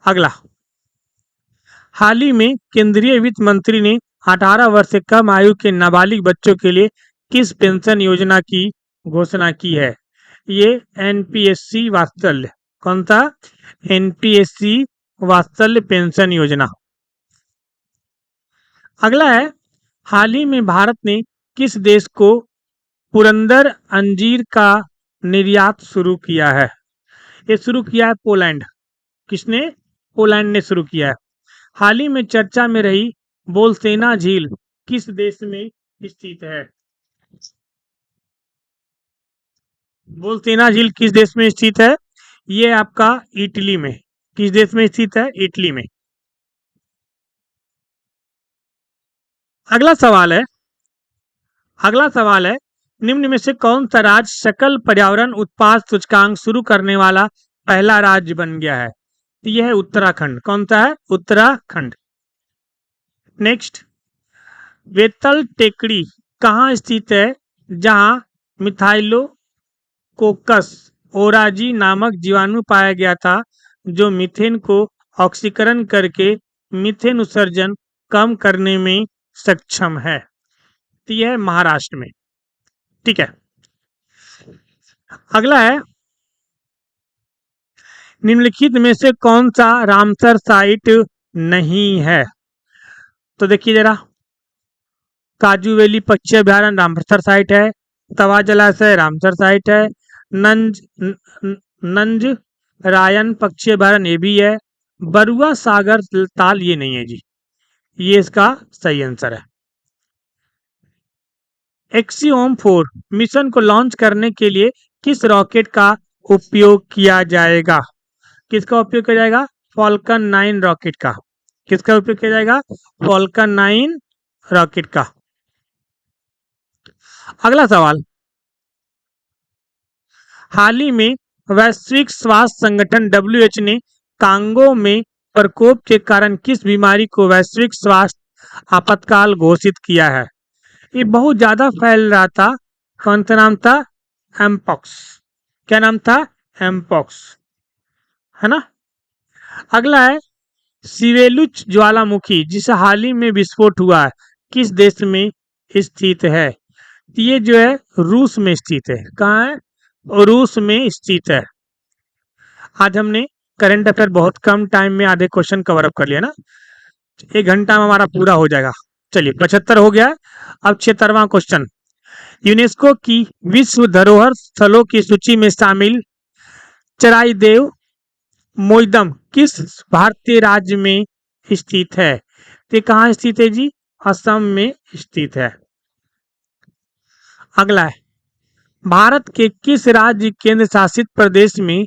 अगला, हाल ही में केंद्रीय वित्त मंत्री ने 18 वर्ष से कम आयु के नाबालिग बच्चों के लिए किस पेंशन योजना की घोषणा की है? ये एनपीएससी वात्सल्य। कौन सा? एनपीएससी वात्सल्य पेंशन योजना। अगला है, हाल ही में भारत ने किस देश को पुरंदर अंजीर का निर्यात शुरू किया है? ये शुरू किया है पोलैंड। किसने? पोलैंड ने शुरू किया है। हाल ही में चर्चा में रही बोल्सेना झील किस देश में स्थित है? बोल्सेना झील किस देश में स्थित है? ये आपका इटली में। किस देश में स्थित है? इटली में। अगला सवाल है, निम्न में से कौन सा राज्य सकल पर्यावरण उत्पाद सूचकांक शुरू करने वाला पहला राज्य बन गया है? यह है उत्तराखंड। कौन सा है? उत्तराखंड। नेक्स्ट, वेतल टेकड़ी कहाँ स्थित है जहां मिथाइलोकोकस ओराजी नामक जीवाणु पाया गया था, जो मीथेन को ऑक्सीकरण करके मीथेन उत्सर्जन कम करने में सक्षम है? तो यह है महाराष्ट्र में। ठीक है। अगला है, निम्नलिखित में से कौन सा रामसर साइट नहीं है? तो देखिए जरा, काजू वैली पक्षी अभ्यारण्य रामसर साइट है, तवा जलाशय रामसर साइट है, नंज नंज रायन पक्षी अभ्यारण्य ये भी है, बरुआ सागर ताल ये नहीं है जी, ये इसका सही आंसर है। एक्सियोम 4 मिशन को लॉन्च करने के लिए किस रॉकेट का उपयोग किया जाएगा? किसका उपयोग किया जाएगा? फॉल्कन 9 रॉकेट का। किसका उपयोग किया जाएगा? फॉल्कन 9 रॉकेट का। अगला सवाल, हाल ही में वैश्विक स्वास्थ्य संगठन WHO ने कांगो में प्रकोप के कारण किस बीमारी को वैश्विक स्वास्थ्य आपातकाल घोषित किया है? ये बहुत ज्यादा फैल रहा था, कौन सा नाम था? एमपॉक्स। क्या नाम था? एमपॉक्स, है ना। अगला है, सिवेलुच ज्वालामुखी जिसे हाल ही में विस्फोट हुआ है किस देश में स्थित है? ये जो है रूस में स्थित है। कहाँ है? रूस में स्थित है। आज हमने करंट अफेयर बहुत कम टाइम में आधे क्वेश्चन कवर अप कर लिया ना, 1 घंटा में हमारा पूरा हो जाएगा। चलिए 75 हो गया। अब 76वां क्वेश्चन, यूनेस्को की विश्व धरोहर स्थलों की सूची में शामिल चराईदेव मोइदम किस भारतीय राज्य में स्थित है? तो कहाँ स्थित है जी? असम में स्थित है। अगला है, भारत के किस राज्य केंद्र शासित प्रदेश में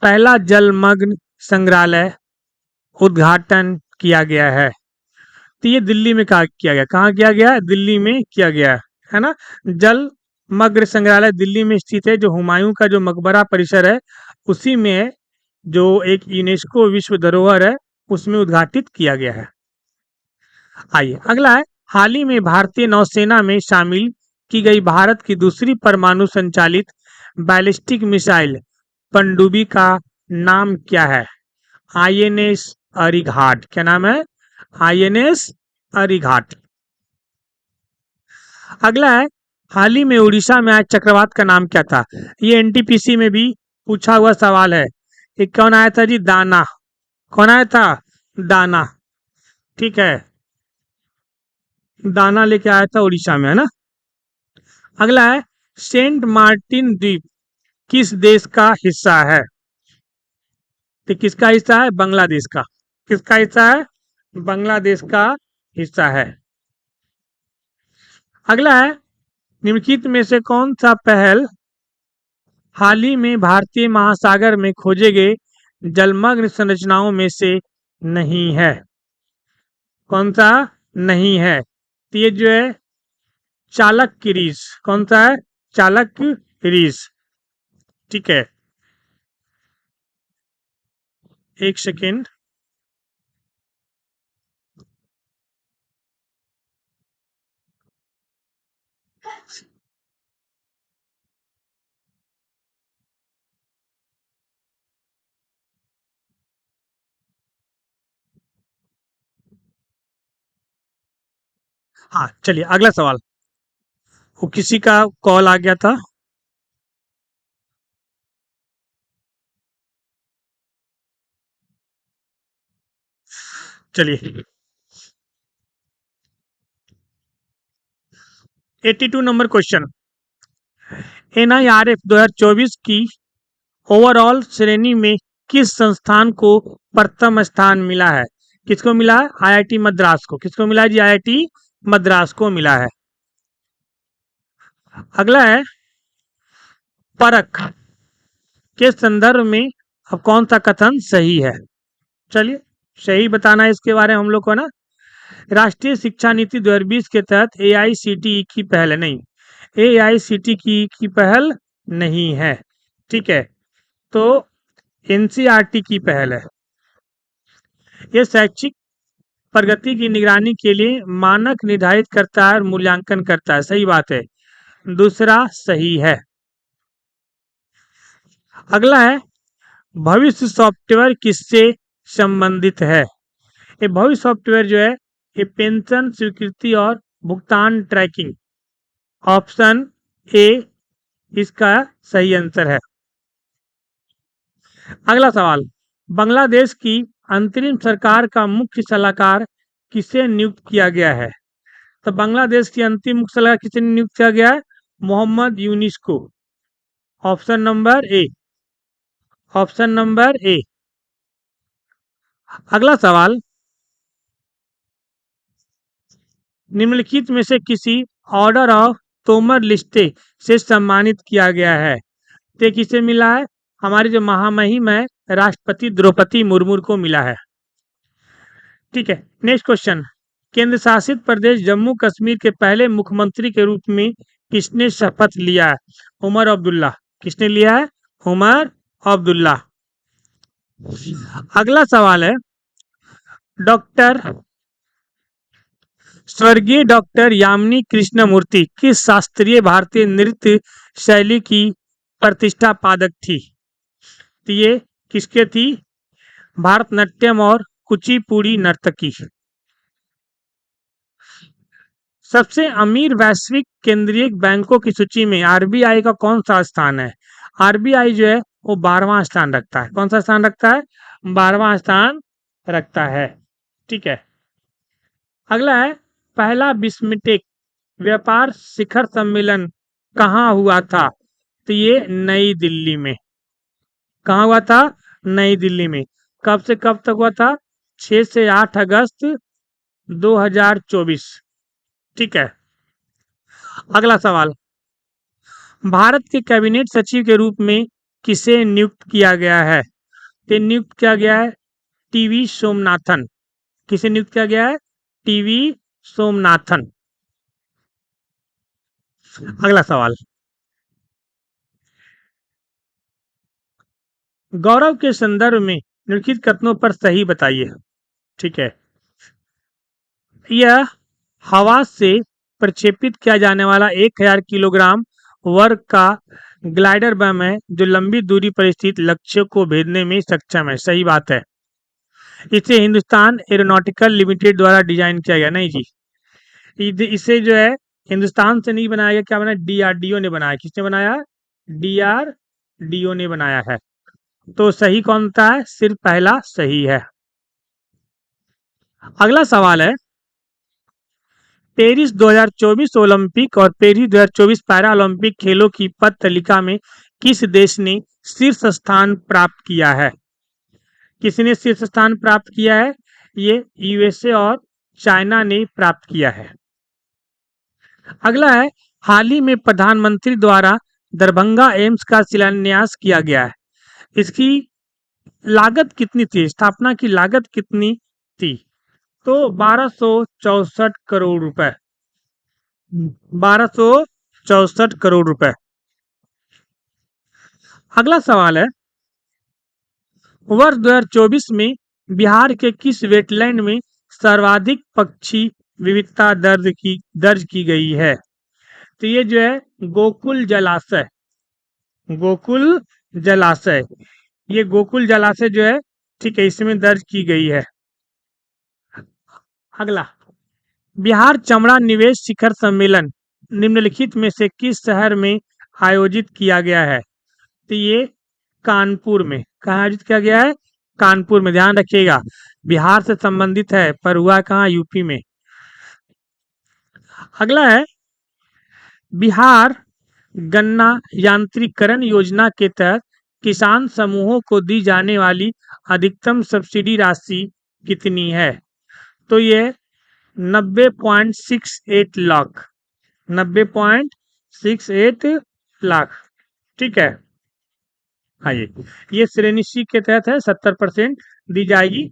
पहला जलमग्न संग्रहालय उद्घाटन किया गया है? तो ये दिल्ली में किया गया। कहाँ किया गया? दिल्ली में किया गया है ना। जलमग्न संग्रहालय दिल्ली में स्थित है, जो हुमायूं का जो मकबरा परिसर है उसी में है, जो एक यूनेस्को विश्व धरोहर है, उसमें उद्घाटित किया गया है। आइए अगला है, हाल ही में भारतीय नौसेना में शामिल की गई भारत की दूसरी परमाणु संचालित बैलिस्टिक मिसाइल पनडुब्बी का नाम क्या है? INS अरिघाट। क्या नाम है? INS अरिघाट। अगला है, हाल ही में उड़ीसा में आए चक्रवात का नाम क्या था? ये NTPC में भी पूछा हुआ सवाल है। ये कौन आया था जी? दाना। कौन आया था? दाना। ठीक है। दाना लेके आया था उड़ीसा में, है ना। अगला है, सेंट मार्टिन द्वीप किस देश का हिस्सा है? तो किसका हिस्सा है? बांग्लादेश का। किसका हिस्सा है? बांग्लादेश का हिस्सा है। अगला है, निम्नलिखित में से कौन सा पहल हाल ही में भारतीय महासागर में खोजे गए जलमग्न संरचनाओं में से नहीं है? कौन सा नहीं है? तो ये जो है चालक क्रीज। कौन सा है? चालक क्रीज। ठीक है, एक सेकेंड। हाँ चलिए, अगला सवाल। वो किसी का कॉल आ गया था। चलिए, 82 नंबर क्वेश्चन। NIRF 2024 की ओवरऑल श्रेणी में किस संस्थान को प्रथम स्थान मिला है? किसको मिला है? IIT मद्रास को। किसको मिला है जी? IIT मद्रास को मिला है। अगला है, परख के संदर्भ में अब कौन सा कथन सही है? चलिए, सही बताना है इसके बारे में हम लोग को ना। राष्ट्रीय शिक्षा नीति 2020 के तहत AICTE की पहल है। नहीं, AICTE की पहल नहीं है। ठीक है, तो NCERT की पहल है। ये शैक्षिक प्रगति की निगरानी के लिए मानक निर्धारित करता है और मूल्यांकन करता है। सही बात है, दूसरा सही है। अगला है, भविष्य सॉफ्टवेयर किससे संबंधित है? ये भविष्य सॉफ्टवेयर जो है, ये पेंशन स्वीकृति और भुगतान ट्रैकिंग। ऑप्शन ए इसका सही आंसर है। अगला सवाल, बांग्लादेश की अंतरिम सरकार का मुख्य सलाहकार किसे नियुक्त किया गया है? तो बांग्लादेश की अंतिम मुख्य सलाहकार किसे नियुक्त किया गया है? मोहम्मद यूनिस को। Option number A. Option number A. अगला सवाल, निम्नलिखित में से किसी ऑर्डर ऑफ तोमर लिस्टे से सम्मानित किया गया है? ते किसे मिला है? हमारी जो महामहिम है राष्ट्रपति द्रौपदी मुर्मू को मिला है। ठीक है, नेक्स्ट क्वेश्चन। केंद्र शासित प्रदेश जम्मू कश्मीर के पहले मुख्यमंत्री के रूप में किसने शपथ लिया है? उमर अब्दुल्ला। किसने लिया है? उमर अब्दुल्ला। अगला सवाल है, डॉक्टर स्वर्गीय डॉक्टर यामिनी कृष्णमूर्ति किस शास्त्रीय भारतीय नृत्य शैली की प्रतिष्ठा पादक थी? तो ये किसके थी? भारतनाट्यम और कुचिपुड़ी नर्तकी। सबसे अमीर वैश्विक केंद्रीय बैंकों की सूची में RBI का कौन सा स्थान है? RBI जो है वो 12वां स्थान रखता है। कौन सा स्थान रखता है? 12वां स्थान रखता है। ठीक है, अगला है, पहला बिस्मटेक व्यापार शिखर सम्मेलन कहाँ हुआ था? तो ये नई दिल्ली में। कहाँ हुआ था? नई दिल्ली में। कब से कब तक हुआ था? 6 से 8 अगस्त 2024। ठीक है, अगला सवाल, भारत के कैबिनेट सचिव के रूप में किसे नियुक्त किया गया है? तो नियुक्त किया गया है टीवी सोमनाथन। किसे नियुक्त किया गया है? टीवी सोमनाथन। अगला सवाल, गौरव के संदर्भ में निम्नलिखित कथनों पर सही बताइए। ठीक है, यह हवा से प्रक्षेपित किया जाने वाला 1000 किलोग्राम वर्ग का ग्लाइडर बम है जो लंबी दूरी पर स्थित लक्ष्यों को भेदने में सक्षम है। सही बात है। इसे हिंदुस्तान एरोनॉटिकल लिमिटेड द्वारा डिजाइन किया गया। नहीं जी, इसे जो है हिंदुस्तान से नहीं बनाया गया। क्या बनाया? DRDO ने बनाया। किसने बनाया? DRDO ने बनाया है। तो सही कौन सा है? सिर्फ पहला सही है। अगला सवाल है, पेरिस 2024 ओलंपिक और पेरिस 2024 पैरा ओलंपिक खेलों की पद तालिका में किस देश ने शीर्ष स्थान प्राप्त किया है? किसने शीर्ष स्थान प्राप्त किया है? ये यूएसए और चाइना ने प्राप्त किया है। अगला है, हाल ही में प्रधानमंत्री द्वारा दरभंगा एम्स का शिलान्यास किया गया है। इसकी लागत कितनी थी? स्थापना की लागत कितनी थी? तो 1264 करोड़ रुपए। 1264 करोड़ रुपए। अगला सवाल है, वर्ष 2024 में बिहार के किस वेटलैंड में सर्वाधिक पक्षी विविधता दर्ज की गई है? तो ये जो है गोकुल जलाशय, गोकुल जलाशय, ये गोकुल जलाशय जो है, ठीक है, इसमें दर्ज की गई है। अगला, बिहार चमड़ा निवेश शिखर सम्मेलन निम्नलिखित में से किस शहर में आयोजित किया गया है? तो ये कानपुर में। कहाँ आयोजित किया गया है? कानपुर में। ध्यान रखिएगा, बिहार से संबंधित है पर हुआ कहाँ? यूपी में। अगला है, बिहार गन्ना यांत्रिकरण योजना के तहत किसान समूहों को दी जाने वाली अधिकतम सब्सिडी राशि कितनी है? तो ये 90.68 लाख, 90.68 लाख। ठीक है, हाँ, ये श्रेणी सी के तहत है, 70% दी जाएगी।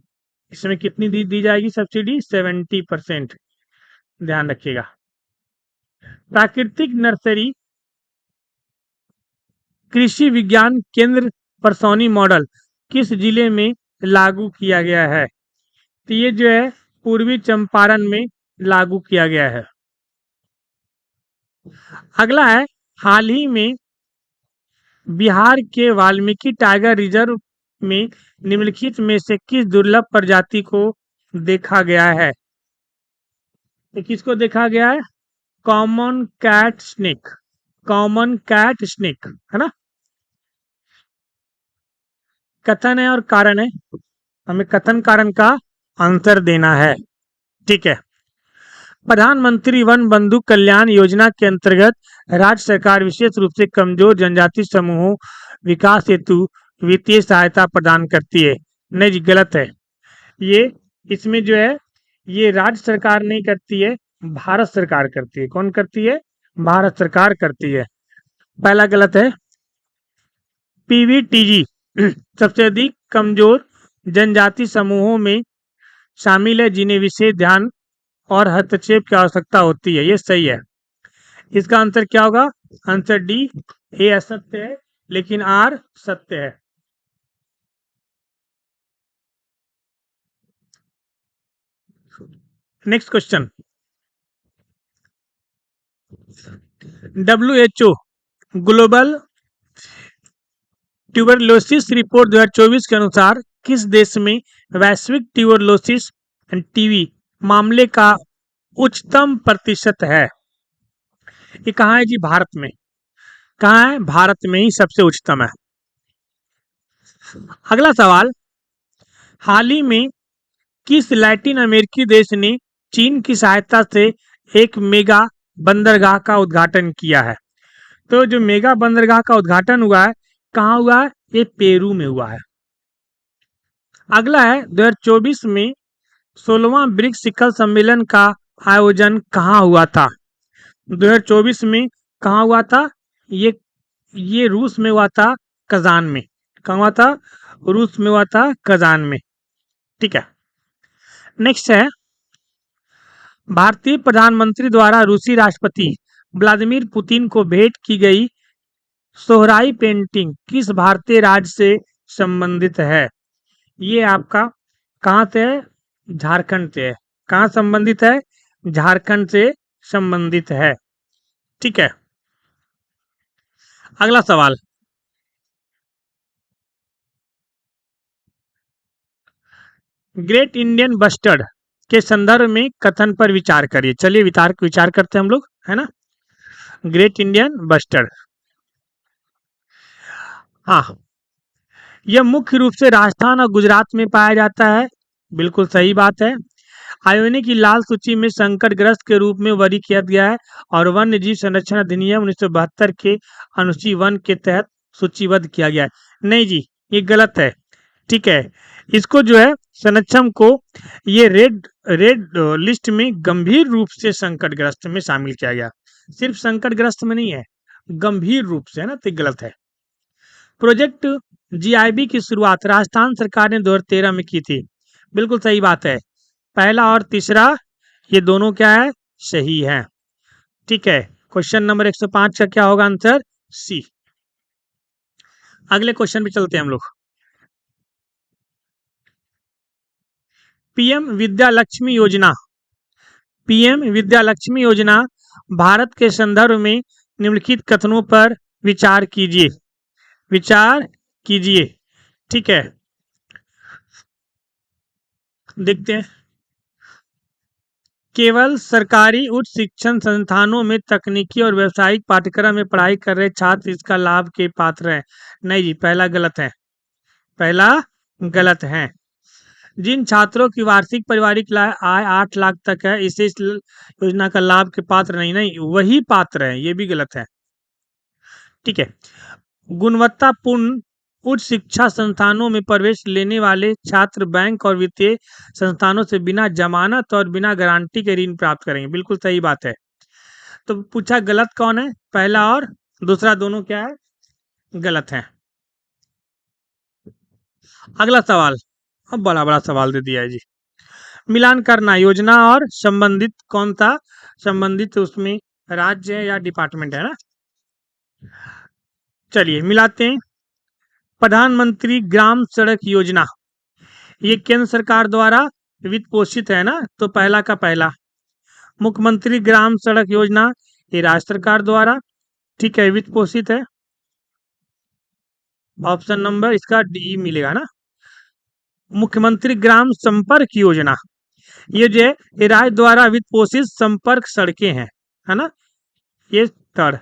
इसमें कितनी दी जाएगी सब्सिडी? 70%। ध्यान रखिएगा। प्राकृतिक नर्सरी कृषि विज्ञान केंद्र परसौनी मॉडल किस जिले में लागू किया गया है? तो ये जो है पूर्वी चंपारण में लागू किया गया है। अगला है, हाल ही में बिहार के वाल्मीकि टाइगर रिजर्व में निम्नलिखित में से किस दुर्लभ प्रजाति को देखा गया है? तो किसको देखा गया है? Common cat snake, common cat snake, है ना। कथन है और कारण है, हमें कथन कारण का आंसर देना है। ठीक है, प्रधानमंत्री वन बंधु कल्याण योजना के अंतर्गत राज्य सरकार विशेष रूप से कमजोर जनजाति समूहों विकास हेतु वित्तीय सहायता प्रदान करती है। नहीं जी, गलत है। ये इसमें जो है, ये राज्य सरकार नहीं करती है, भारत सरकार करती है। कौन करती है? भारत सरकार करती है। पहला गलत है। पीवीटीजी सबसे अधिक कमजोर जनजाति समूहों में शामिल है जिन्हें विशेष ध्यान और हस्तक्षेप की आवश्यकता होती है। ये सही है। इसका आंसर क्या होगा? आंसर डी, ए असत्य है लेकिन आर सत्य है। Next question, WHO global tuberculosis report 2024 के अनुसार किस देश में वैश्विक ट्यूबरलोसिस टीबी मामले का उच्चतम प्रतिशत है? ये कहाँ है जी? भारत में। कहाँ है? भारत में ही सबसे उच्चतम है। अगला सवाल, हाल ही में किस लैटिन अमेरिकी देश ने चीन की सहायता से एक मेगा बंदरगाह का उद्घाटन किया है? तो जो मेगा बंदरगाह का उद्घाटन हुआ है, कहाँ हुआ है? ये पेरू में हुआ है। अगला है, 2024 में 16वां ब्रिक्स शिखर सम्मेलन का आयोजन कहाँ हुआ था? 2024 में कहाँ हुआ था? ये रूस में हुआ था, कजान में। कहाँ हुआ था? रूस में हुआ था, कजान में। ठीक है, नेक्स्ट है, भारतीय प्रधानमंत्री द्वारा रूसी राष्ट्रपति व्लादिमीर पुतिन को भेंट की गई सोहराई पेंटिंग किस भारतीय राज्य से संबंधित है? ये आपका कहाँ से है? झारखंड से है। कहाँ संबंधित है? झारखंड से संबंधित है। ठीक है, अगला सवाल, ग्रेट इंडियन बस्टर्ड के संदर्भ में कथन पर विचार करिए। चलिए विचार करते हैं हम लोग, है ना। ग्रेट इंडियन बस्टर्ड, हाँ, यह मुख्य रूप से राजस्थान और गुजरात में पाया जाता है। बिल्कुल सही बात है। आयोग की लाल सूची में संकटग्रस्त के रूप में वर्गीकृत किया गया है और वन्य जीव संरक्षण अधिनियम 1972 के अनुसूची 1 के तहत सूचीबद्ध किया गया है। नहीं जी, ये गलत है। ठीक है, इसको जो है संरक्षण को ये रेड रेड लिस्ट में गंभीर रूप से संकटग्रस्त में शामिल किया गया। सिर्फ संकटग्रस्त में नहीं है, गंभीर रूप से, है ना, तो गलत है। प्रोजेक्ट जीआईबी की शुरुआत राजस्थान सरकार ने 2013 में की थी। बिल्कुल सही बात है। पहला और तीसरा ये दोनों क्या है, सही है। ठीक है, क्वेश्चन नंबर 105 का क्या होगा आंसर, सी। अगले क्वेश्चन पे चलते हैं हम लोग। पीएम विद्या लक्ष्मी योजना, पीएम विद्या लक्ष्मी योजना भारत के संदर्भ में निम्नलिखित कथनों पर विचार कीजिए, विचार कीजिए। ठीक है, देखते हैं। केवल सरकारी उच्च शिक्षण संस्थानों में तकनीकी और व्यावसायिक पाठ्यक्रम में पढ़ाई कर रहे छात्र इसका लाभ के पात्र हैं। नहीं जी, पहला गलत है, पहला गलत है। जिन छात्रों की वार्षिक पारिवारिक आय 8 लाख तक है इसे इस योजना का लाभ के पात्र नहीं, नहीं वही पात्र है, ये भी गलत है। ठीक है, गुणवत्तापूर्ण उच्च शिक्षा संस्थानों में प्रवेश लेने वाले छात्र बैंक और वित्तीय संस्थानों से बिना जमानत और बिना गारंटी के ऋण प्राप्त करेंगे। बिल्कुल सही बात है। तो पूछा गलत कौन है, पहला और दूसरा दोनों क्या है, गलत है। अगला सवाल, अब बड़ा बड़ा सवाल दे दिया है जी। मिलान करना योजना और संबंधित कौन सा संबंधित उसमें राज्य है या डिपार्टमेंट है ना। चलिए मिलाते हैं। प्रधानमंत्री ग्राम सड़क योजना ये केंद्र सरकार द्वारा वित्त पोषित है ना, तो पहला का पहला। मुख्यमंत्री ग्राम सड़क योजना ये राज्य सरकार द्वारा, ठीक है, वित्त पोषित है। ऑप्शन नंबर इसका डी मिलेगा ना। मुख्यमंत्री ग्राम संपर्क योजना ये जो है ये राज्य द्वारा वित्त पोषित संपर्क सड़कें हैं, है ना, ये थर्ड।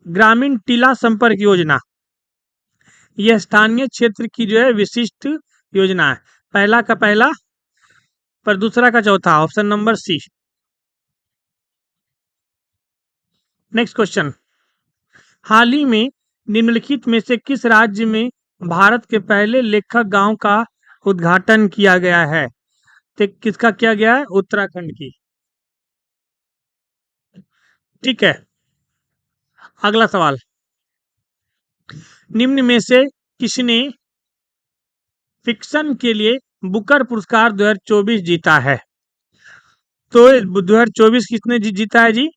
ग्रामीण टीला संपर्क योजना यह स्थानीय क्षेत्र की जो है विशिष्ट योजना है, पहला का पहला पर दूसरा का चौथा, option number C. Next question, हाल ही में निम्नलिखित में से किस राज्य में भारत के पहले लेखक गांव का उद्घाटन किया गया है, तो किसका किया गया है, उत्तराखंड की। ठीक है, अगला सवाल, निम्न में से किसने फिक्शन के लिए बुकर पुरस्कार 2024 जीता है, तो 2024 किसने जीता है जी,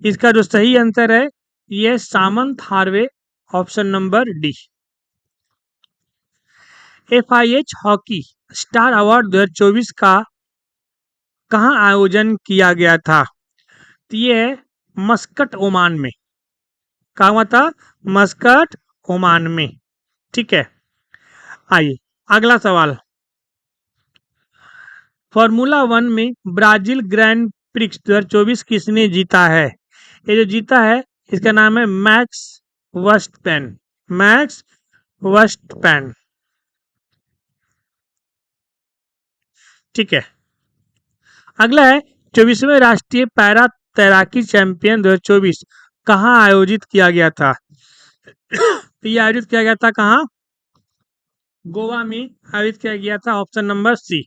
इसका जो सही आंसर है ये Samantha Harvey, option number D. FIH hockey star award 2024 का कहां आयोजन किया गया था, तो ये है मस्कट ओमान में। कहा हुआ था, मस्कट ओमान में। ठीक है, आइए अगला सवाल, फॉर्मूला 1 में ब्राजील ग्रैंड प्रिक्स 2024 किसने जीता है, ये जो जीता है इसका नाम है मैक्स वर्स्टपेन, मैक्स वर्स्टपेन। ठीक है, अगला है 24वें राष्ट्रीय पैरा तैराकी चैंपियन 2024 कहाँ आयोजित किया गया था, तो ये आयोजित किया गया था कहाँ, गोवा में आयोजित किया गया था, ऑप्शन नंबर सी।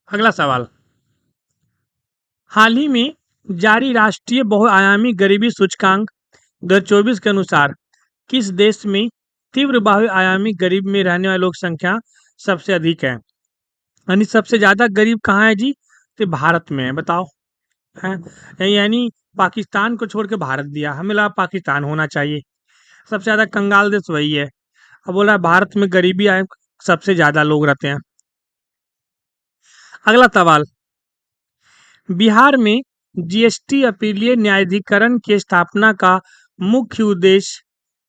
अगला सवाल, हाल ही में जारी राष्ट्रीय बहुआयामी गरीबी सूचकांक 2024 के अनुसार किस देश में तीव्र बहुआयामी गरीब में रहने वाले लोग संख्या सबसे अधिक है, यानी सबसे ज्यादा गरीब कहाँ है जी, तो भारत में है, बताओ है, यानी पाकिस्तान को छोड़ के भारत दिया, हमें लगा पाकिस्तान होना चाहिए, सबसे ज्यादा कंगाल देश वही है। अब बोला भारत में गरीबी आए सबसे ज्यादा लोग रहते हैं। अगला सवाल, बिहार में जीएसटी अपीलीय न्यायाधिकरण की स्थापना का मुख्य उद्देश्य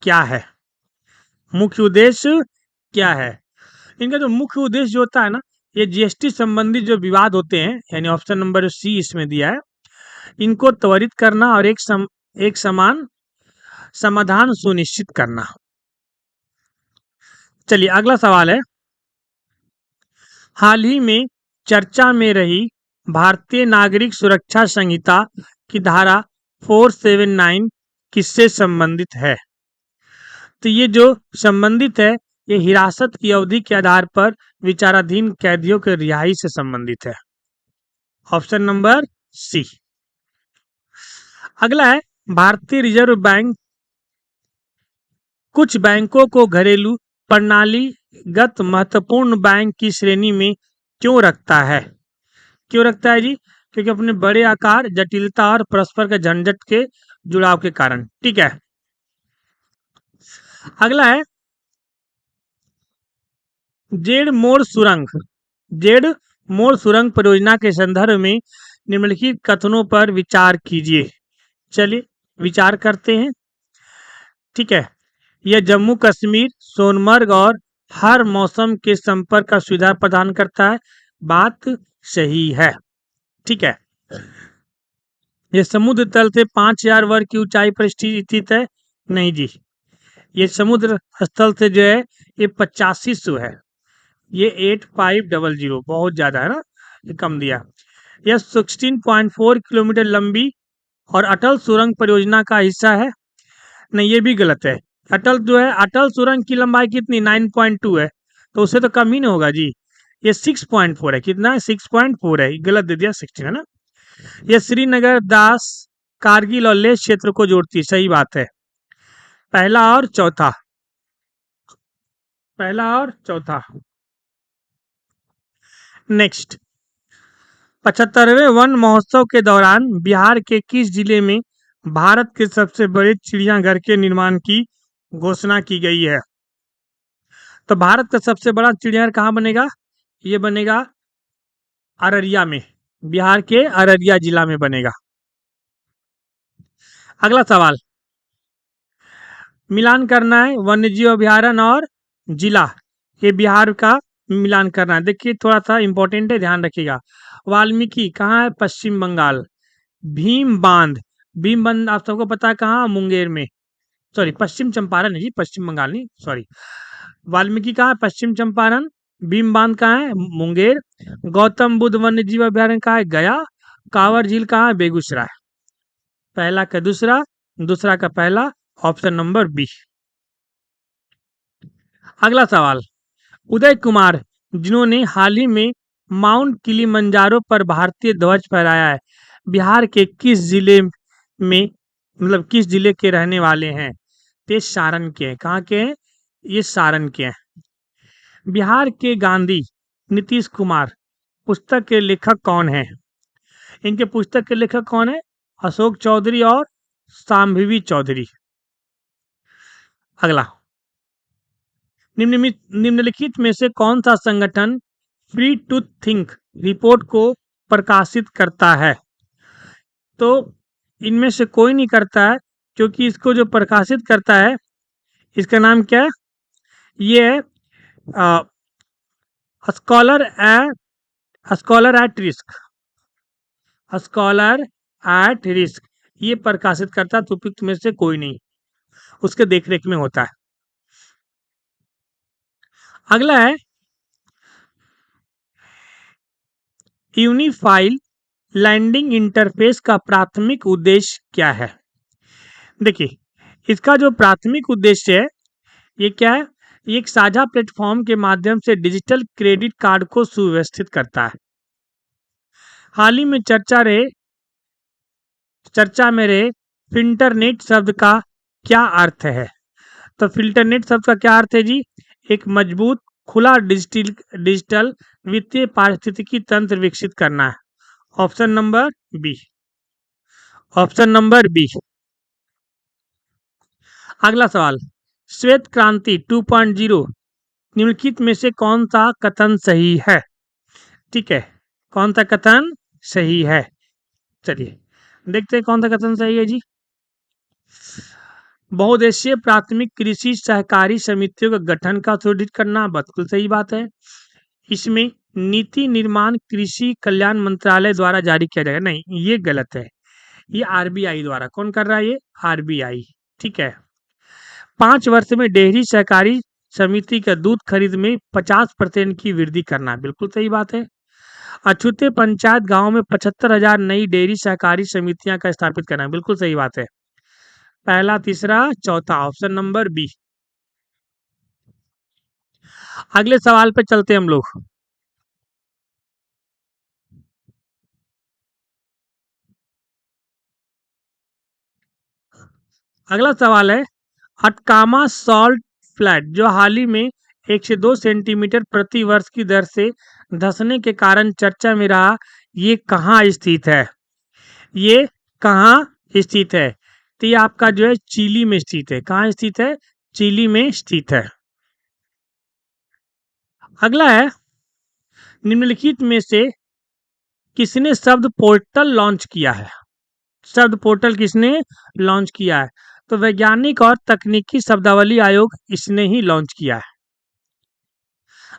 क्या है, मुख्य उद्देश्य क्या है, इनका जो मुख्य उद्देश्य जो होता है ना, ये जीएसटी संबंधी जो विवाद होते हैं, यानी ऑप्शन नंबर सी इसमें दिया है, इनको त्वरित करना और एक समान समाधान सुनिश्चित करना। चलिए अगला सवाल है, हाल ही में चर्चा में रही भारतीय नागरिक सुरक्षा संहिता की धारा 479 किससे संबंधित है? तो ये जो संबंधित है, ये हिरासत की अवधि के आधार पर विचाराधीन कैदियों के रिहाई से संबंधित है। Option number C. अगला है, भारतीय रिजर्व बैंक कुछ बैंकों को घरेलू प्रणालीगत महत्वपूर्ण बैंक की श्रेणी में क्यों रखता है? क्यों रखता है जी? क्योंकि अपने बड़े आकार, जटिलता और परस्पर के झंझट के जुड़ाव के कारण। ठीक है। अगला है, जेड मोड़ सुरंग परियोजना के संदर्भ में निम्नलिखित कथनों पर विचार कीजिए। चलिए विचार करते हैं। ठीक है, यह जम्मू कश्मीर, सोनमर्ग और हर मौसम के संपर्क का सुविधा प्रदान करता है। बात सही है। ठीक है, यह समुद्र तल से 5000 वर्ग की ऊंचाई पर स्थित है। नहीं जी, ये समुद्र स्थल से जो है ये 8500 है। ये 8500 बहुत ज्यादा है ना, ये कम दिया। यह 16.4 किलोमीटर लंबी और अटल सुरंग परियोजना का हिस्सा है। नहीं, ये भी गलत है। अटल जो है, अटल सुरंग की लंबाई कितनी 9.2 है, तो उससे तो कम ही नहीं होगा जी। ये 6.4 है। कितना है? 6.4 है। गलत दे दिया, 16 है ना। यह श्रीनगर, दास, कारगिल और लेह क्षेत्र को जोड़ती है। सही बात है। पहला और चौथा, पहला और चौथा। नेक्स्ट, 75वें वन महोत्सव के दौरान बिहार के किस जिले में भारत के सबसे बड़े चिड़ियाघर के निर्माण की घोषणा की गई है? तो भारत का सबसे बड़ा चिड़ियाघर कहाँ बनेगा? ये बनेगा अररिया में, बिहार के अररिया जिला में बनेगा। अगला सवाल, मिलान करना है वन्यजीव अभ्यारण्य और जिला, ये बिहार का मिलान करना है। देखिए थोड़ा सा इंपॉर्टेंट है, ध्यान रखिएगा। वाल्मीकि कहाँ है? पश्चिम बंगाल। भीम बांध, भीम बांध आप सबको पता है कहाँ? मुंगेर में। सॉरी, पश्चिम चंपारण है जी, पश्चिम बंगाल नहीं, सॉरी। वाल्मीकि कहाँ है? पश्चिम चंपारण। भीम बांध कहाँ है? मुंगेर। गौतम बुद्ध वन्य जीव अभ्यारण्य कहाँ है? गया। कांवर झील कहाँ है? बेगूसराय। पहला का दूसरा, दूसरा का पहला, ऑप्शन नंबर बी। अगला सवाल, उदय कुमार जिन्होंने हाल ही में माउंट किलिमंजारो पर भारतीय ध्वज फहराया है, बिहार के किस जिले में, मतलब किस जिले के रहने वाले हैं? ते सारण के हैं। कहाँ के हैं? ये सारण के हैं। बिहार के गांधी नीतीश कुमार पुस्तक के लेखक कौन है? इनके पुस्तक के लेखक कौन है? अशोक चौधरी और शांभवी चौधरी। अगला, निम्नलिखित में से कौन सा संगठन फ्री टू थिंक रिपोर्ट को प्रकाशित करता है? तो इनमें से कोई नहीं करता है, क्योंकि इसको जो प्रकाशित करता है इसका नाम क्या है? ये है scholar at risk. Scholar at risk ये प्रकाशित करता है, उपयुक्त में से कोई नहीं, उसके देखरेख में होता है। अगला है, यूनिफाइड लैंडिंग इंटरफेस का प्राथमिक उद्देश्य क्या है? देखिए, इसका जो प्राथमिक उद्देश्य है ये क्या है? ये एक साझा प्लेटफॉर्म के माध्यम से डिजिटल क्रेडिट कार्ड को सुव्यवस्थित करता है। हाल ही में चर्चा में रहे फिल्टरनेट शब्द का क्या अर्थ है? तो फिल्टरनेट शब्द का क्या अर्थ है जी? एक मजबूत खुला डिजिटल वित्तीय पारिस्थितिकी तंत्र विकसित करना है। Option number B. Option number B. अगला सवाल, श्वेत क्रांति 2.0 निम्नलिखित में से कौन सा कथन सही है? ठीक है, कौन सा कथन सही है? चलिए देखते हैं कौन सा कथन सही है जी। बहुउद्देशीय प्राथमिक कृषि सहकारी समितियों का गठन का सुदृढ़ करना, बिल्कुल सही बात है। इसमें नीति निर्माण कृषि कल्याण मंत्रालय द्वारा जारी किया जाएगा। नहीं, ये गलत है। ये आरबीआई द्वारा। कौन कर रहा है? ये आरबीआई। ठीक है। 5 वर्ष में डेयरी सहकारी समिति का दूध खरीद में 50% की वृद्धि करना। बिल्कुल सही बात है। अछूते पंचायत गांव में 75,000 नई डेयरी सहकारी समितियां का स्थापित करना। बिल्कुल सही बात है। पहला, तीसरा, चौथा, ऑप्शन नंबर बी। अगले सवाल पे चलते हैं हम लोग। अगला सवाल है, अटकामा सॉल्ट फ्लैट जो हाल ही में 1 से 2 सेंटीमीटर प्रति वर्ष की दर से धंसने के कारण चर्चा में रहा, ये कहाँ स्थित है? ये कहाँ स्थित है? तो ये आपका जो है चिली में स्थित है। कहाँ स्थित है? चिली में स्थित है। अगला है, निम्नलिखित में से किसने शब्द पोर्टल लॉन्च किया है? शब्द पोर्टल किसने लॉन्च किया है? तो वैज्ञानिक और तकनीकी शब्दावली आयोग इसने ही लॉन्च किया है।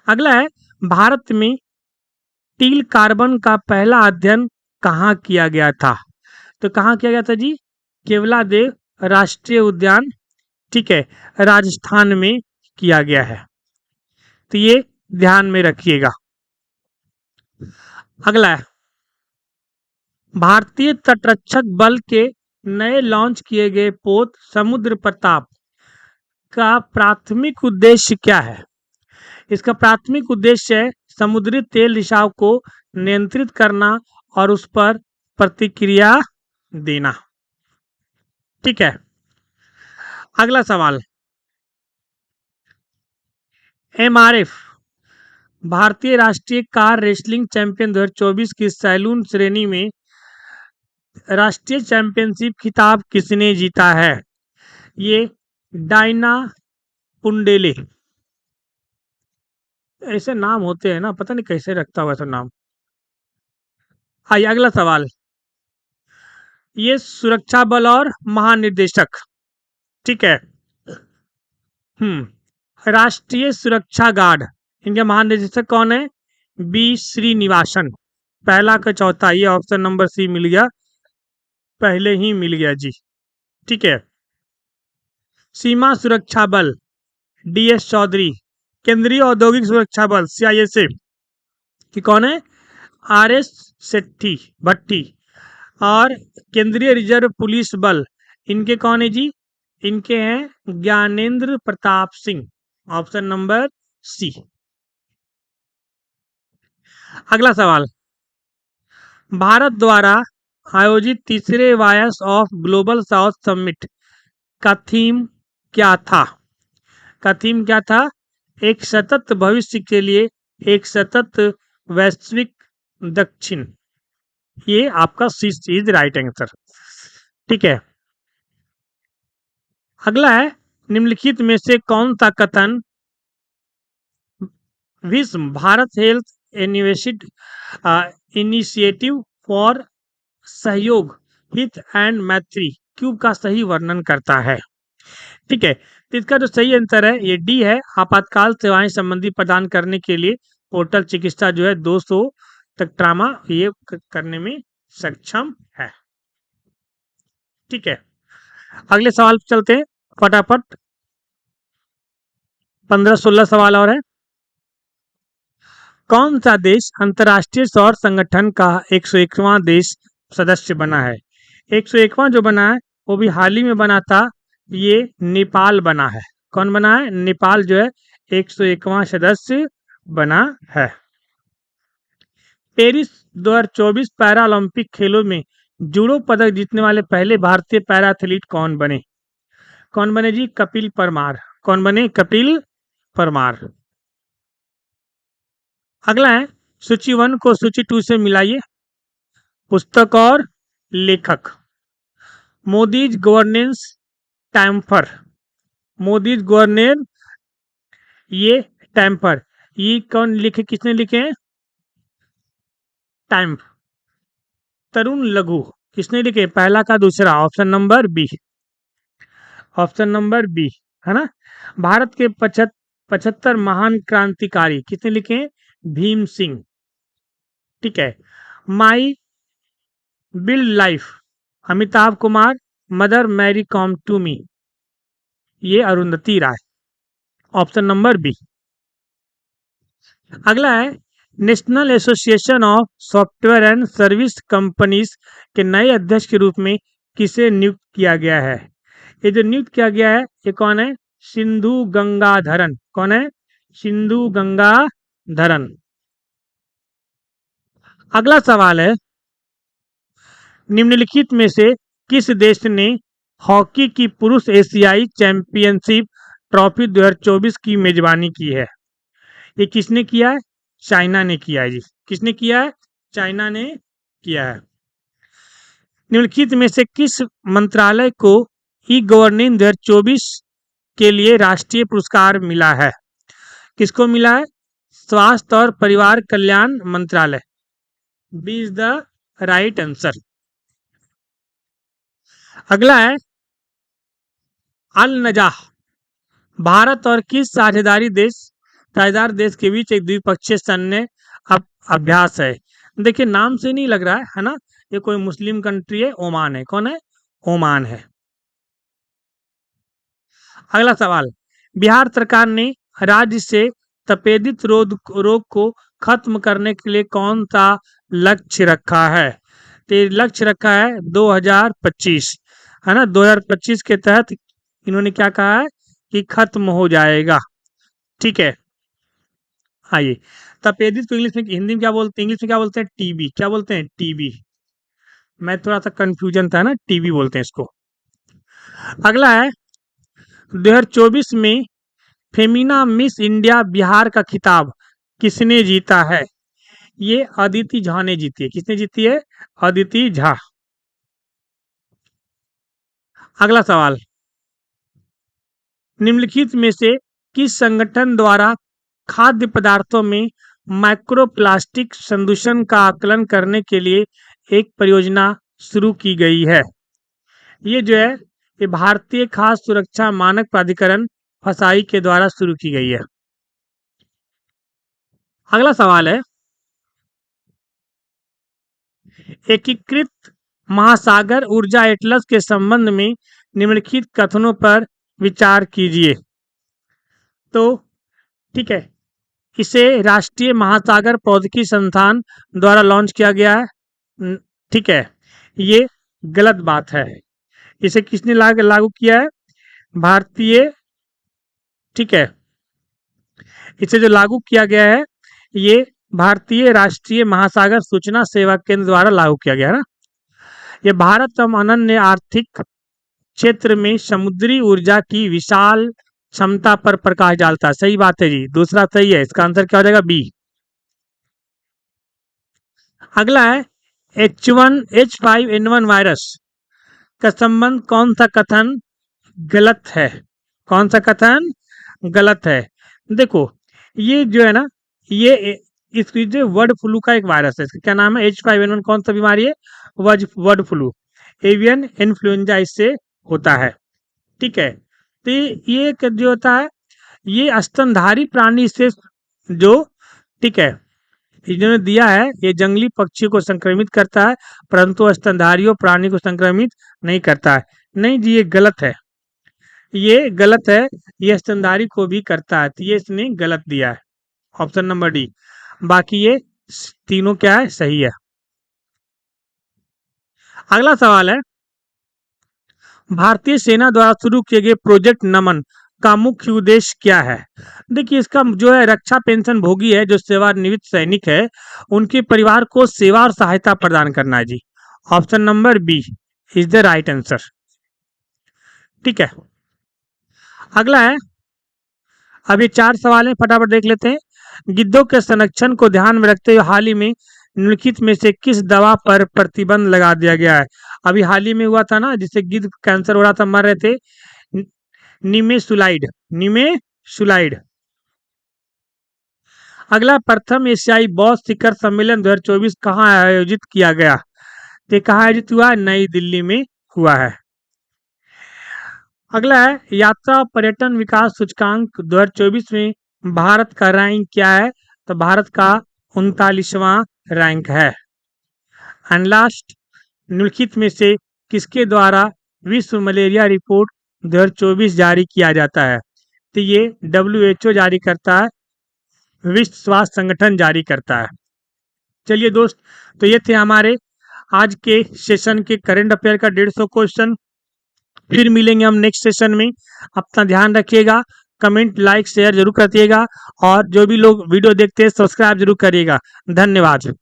अगला है, भारत में टील कार्बन का पहला अध्ययन कहाँ किया गया था? तो कहाँ किया गया था जी? केवलादेव राष्ट्रीय उद्यान, ठीक है, राजस्थान में किया गया है। तो ये ध्यान में रखिएगा। अगला है, भारतीय तटरक्षक बल के नए लॉन्च किए गए पोत समुद्र प्रताप का प्राथमिक उद्देश्य क्या है? इसका प्राथमिक उद्देश्य है समुद्री तेल रिसाव को नियंत्रित करना और उस पर प्रतिक्रिया देना। ठीक है। अगला सवाल, एमआरएफ भारतीय राष्ट्रीय कार रेसलिंग चैंपियन 2024 की सैलून श्रेणी में राष्ट्रीय चैंपियनशिप खिताब किसने जीता है? ये डायना पुंडेले। ऐसे नाम होते हैं ना, पता नहीं कैसे रखता हुआ ऐसा नाम। आइए अगला सवाल, ये सुरक्षा बल और महानिदेशक, ठीक है, राष्ट्रीय सुरक्षा गार्ड, इनके महानिदेशक कौन है? बी श्रीनिवासन। पहला का चौथा, ये ऑप्शन नंबर सी मिल गया, पहले ही मिल गया जी। ठीक है। सीमा सुरक्षा बल, डीएस चौधरी। केंद्रीय औद्योगिक सुरक्षा बल, सीआईएसएफ, कि कौन है? आर एस सेट्टी भट्टी। और केंद्रीय रिजर्व पुलिस बल, इनके कौन है जी? इनके हैं Gyanendra Pratap Singh. Option number C. अगला सवाल, भारत द्वारा आयोजित तीसरे Voice of Global South Summit का थीम क्या था? का थीम क्या था? एक सतत भविष्य के लिए एक सतत वैश्विक दक्षिण। ये आपका सी इज राइट आंसर। ठीक है। अगला है, निम्नलिखित में से कौन सा कथन विश्व भारत हेल्थ इनिशिएटिव फॉर सहयोग हित एंड मैत्री क्यूब का सही वर्णन करता है? ठीक है। तो इसका जो सही आंसर है ये डी है, आपातकाल सेवाएं संबंधी प्रदान करने के लिए पोर्टल चिकित्सा जो है 200 तक ट्रामा ये करने में सक्षम है। ठीक है। अगले सवाल पे चलते हैं फटाफट। 15-16 सवाल और है। कौन सा देश अंतर्राष्ट्रीय सौर संगठन का 101वां देश सदस्य बना है? 101वां जो बना है वो भी हाल ही में बना था, ये नेपाल बना है। कौन बना है? नेपाल जो है 101वां सदस्य बना है। पेरिस 2024 पैरा ओलंपिक खेलों में जूडो पदक जीतने वाले पहले भारतीय पैरा एथलीट कौन बने? कौन बने जी? कपिल परमार। कौन बने? कपिल परमार। अगला है, सूची 1 को सूची 2 से मिलाइए। पुस्तक और लेखक, Modi's governance temper. Modi's governance, ये टैम्पर, ये कौन लिखे, किसने लिखे हैं? टैम्प। तरुण लघु, किसने लिखे? पहला का दूसरा, option number B. Option number B, है ना। भारत के 75 महान क्रांतिकारी किसने लिखे हैं? भीम सिंह। ठीक है। My build life, Amitabh Kumar. Mother Mary comes to me, ये Arundhati Roy. Option number B. अगला है National Association of Software and Service Companies के नए अध्यक्ष के रूप में किसे नियुक्त किया गया है? ये जो नियुक्त किया गया है ये कौन है? सिंधु गंगाधरन। कौन है? सिंधु गंगाधरन। अगला सवाल है निम्नलिखित में से किस देश ने हॉकी की पुरुष एशियाई चैंपियनशिप ट्रॉफी 2024 की मेजबानी की है? ये किसने किया है? चाइना ने किया है जी। किसने किया है? चाइना ने किया है। निम्नलिखित में से किस मंत्रालय को ई गवर्नेंस 2024 के लिए राष्ट्रीय पुरस्कार मिला है? किसको मिला है? स्वास्थ्य और परिवार कल्याण मंत्रालय। B is the right answer. अगला है अल नजाह भारत और किस साझेदार देश के बीच एक द्विपक्षीय सैन्य अभ्यास है? देखिए नाम से नहीं लग रहा है ना? ये कोई मुस्लिम कंट्री है, ओमान है। कौन है? ओमान है। अगला सवाल बिहार सरकार ने राज्य से तपेदिक रोग को खत्म करने के लिए कौन सा लक्ष्य रखा है? तो ये लक्ष्य रखा है 2025, है ना? 2025 के तहत इन्होंने क्या कहा है कि खत्म हो जाएगा। ठीक है, आइए तपेदिक को इंग्लिश में हिंदी में क्या बोलते हैं? इंग्लिश में क्या बोलते हैं? टीबी। क्या बोलते हैं? टीबी। मैं थोड़ा सा कंफ्यूजन था ना, टीबी बोलते हैं इसको। अगला है 2024 में फेमिना मिस इंडिया बिहार का खिताब किसने जीता है? ये अदिति झा ने जीती है। किसने जीती है? अदिति झा। अगला सवाल निम्नलिखित में से किस संगठन द्वारा खाद्य पदार्थों में माइक्रोप्लास्टिक संदूषण का आकलन करने के लिए एक परियोजना शुरू की गई है? ये जो है ये भारतीय खाद्य सुरक्षा मानक प्राधिकरण फसाई के द्वारा शुरू की गई है। अगला सवाल है एकीकृत महासागर ऊर्जा एटलस के संबंध में निम्नलिखित कथनों पर विचार कीजिए। तो ठीक है, इसे राष्ट्रीय महासागर प्रौद्योगिकी संस्थान द्वारा लॉन्च किया गया है। ठीक है, ये गलत बात है। इसे किसने लागू किया है? भारतीय। ठीक है, इसे जो लागू किया गया है ये भारतीय राष्ट्रीय महासागर सूचना सेवा केंद्र द्वारा लागू किया गया है ना। ये भारत एवं अनन्य आर्थिक क्षेत्र में समुद्री ऊर्जा की विशाल क्षमता पर प्रकाश डालता है। सही बात है जी, दूसरा सही है। इसका आंसर क्या हो जाएगा? बी। अगला है H1H5N1 वायरस का संबंध कौन सा कथन गलत है? कौन सा कथन गलत है? देखो ये जो है ना ये इसकी जो वर्ड फ्लू का एक वायरस है। इसका क्या नाम है? H5N1 कौन सा बीमारी है? वर्ड फ्लू, एवियन इन्फ्लुएंजा इससे होता है। ठीक है, तो ये जो होता है ये स्तनधारी प्राणी से जो ठीक है इन्होंने दिया है ये जंगली पक्षी को संक्रमित करता है परंतु स्तनधारियों प्राणी को संक्रमित नहीं करता है। नहीं जी, ये गलत है। ये गलत है, ये स्तनधारी को भी करता है। तो ये इसने गलत दिया है, ऑप्शन नंबर डी। बाकी ये तीनों क्या है? सही है। अगला सवाल है भारतीय सेना द्वारा शुरू किए गए प्रोजेक्ट नमन का मुख्य उद्देश्य क्या है? देखिए इसका जो है रक्षा पेंशन भोगी है जो सेवानिवृत्त सैनिक है उनके परिवार को सेवा और सहायता प्रदान करना है जी। Option number B is the right answer. ठीक है, अगला है अब ये 4 सवाल हैं, फटाफट देख लेते हैं। गिद्धों के संरक्षण को ध्यान में रखते हुए हाल ही में निम्नलिखित में से किस दवा पर प्रतिबंध लगा दिया गया है? अभी हाल ही में हुआ था ना जिससे गिद्ध कैंसर हो रहा था, मर रहे थे। निमेसुलाइड। निमेसुलाइड। अगला प्रथम एशियाई बौद्ध शिखर सम्मेलन 2024 कहाँ आयोजित किया गया? ये कहाँ आयोजित हुआ है? नई दिल्ली में हुआ है। अगला है यात्रा और पर्यटन विकास सूचकांक 2024 में भारत का रैंक क्या है? तो भारत का 39वां रैंक है। एंड लास्ट निम्नलिखित में से किसके द्वारा विश्व मलेरिया रिपोर्ट 2024 जारी किया जाता है? तो ये WHO जारी करता है, विश्व स्वास्थ्य संगठन जारी करता है। चलिए दोस्त, तो ये थे हमारे आज के सेशन के करंट अफेयर का 150 क्वेश्चन। फिर मिलेंगे हम नेक्स्ट सेशन में। अपना ध्यान रखिएगा, कमेंट लाइक शेयर जरूर करिएगा, और जो भी लोग वीडियो देखते हैं सब्सक्राइब जरूर करिएगा। धन्यवाद।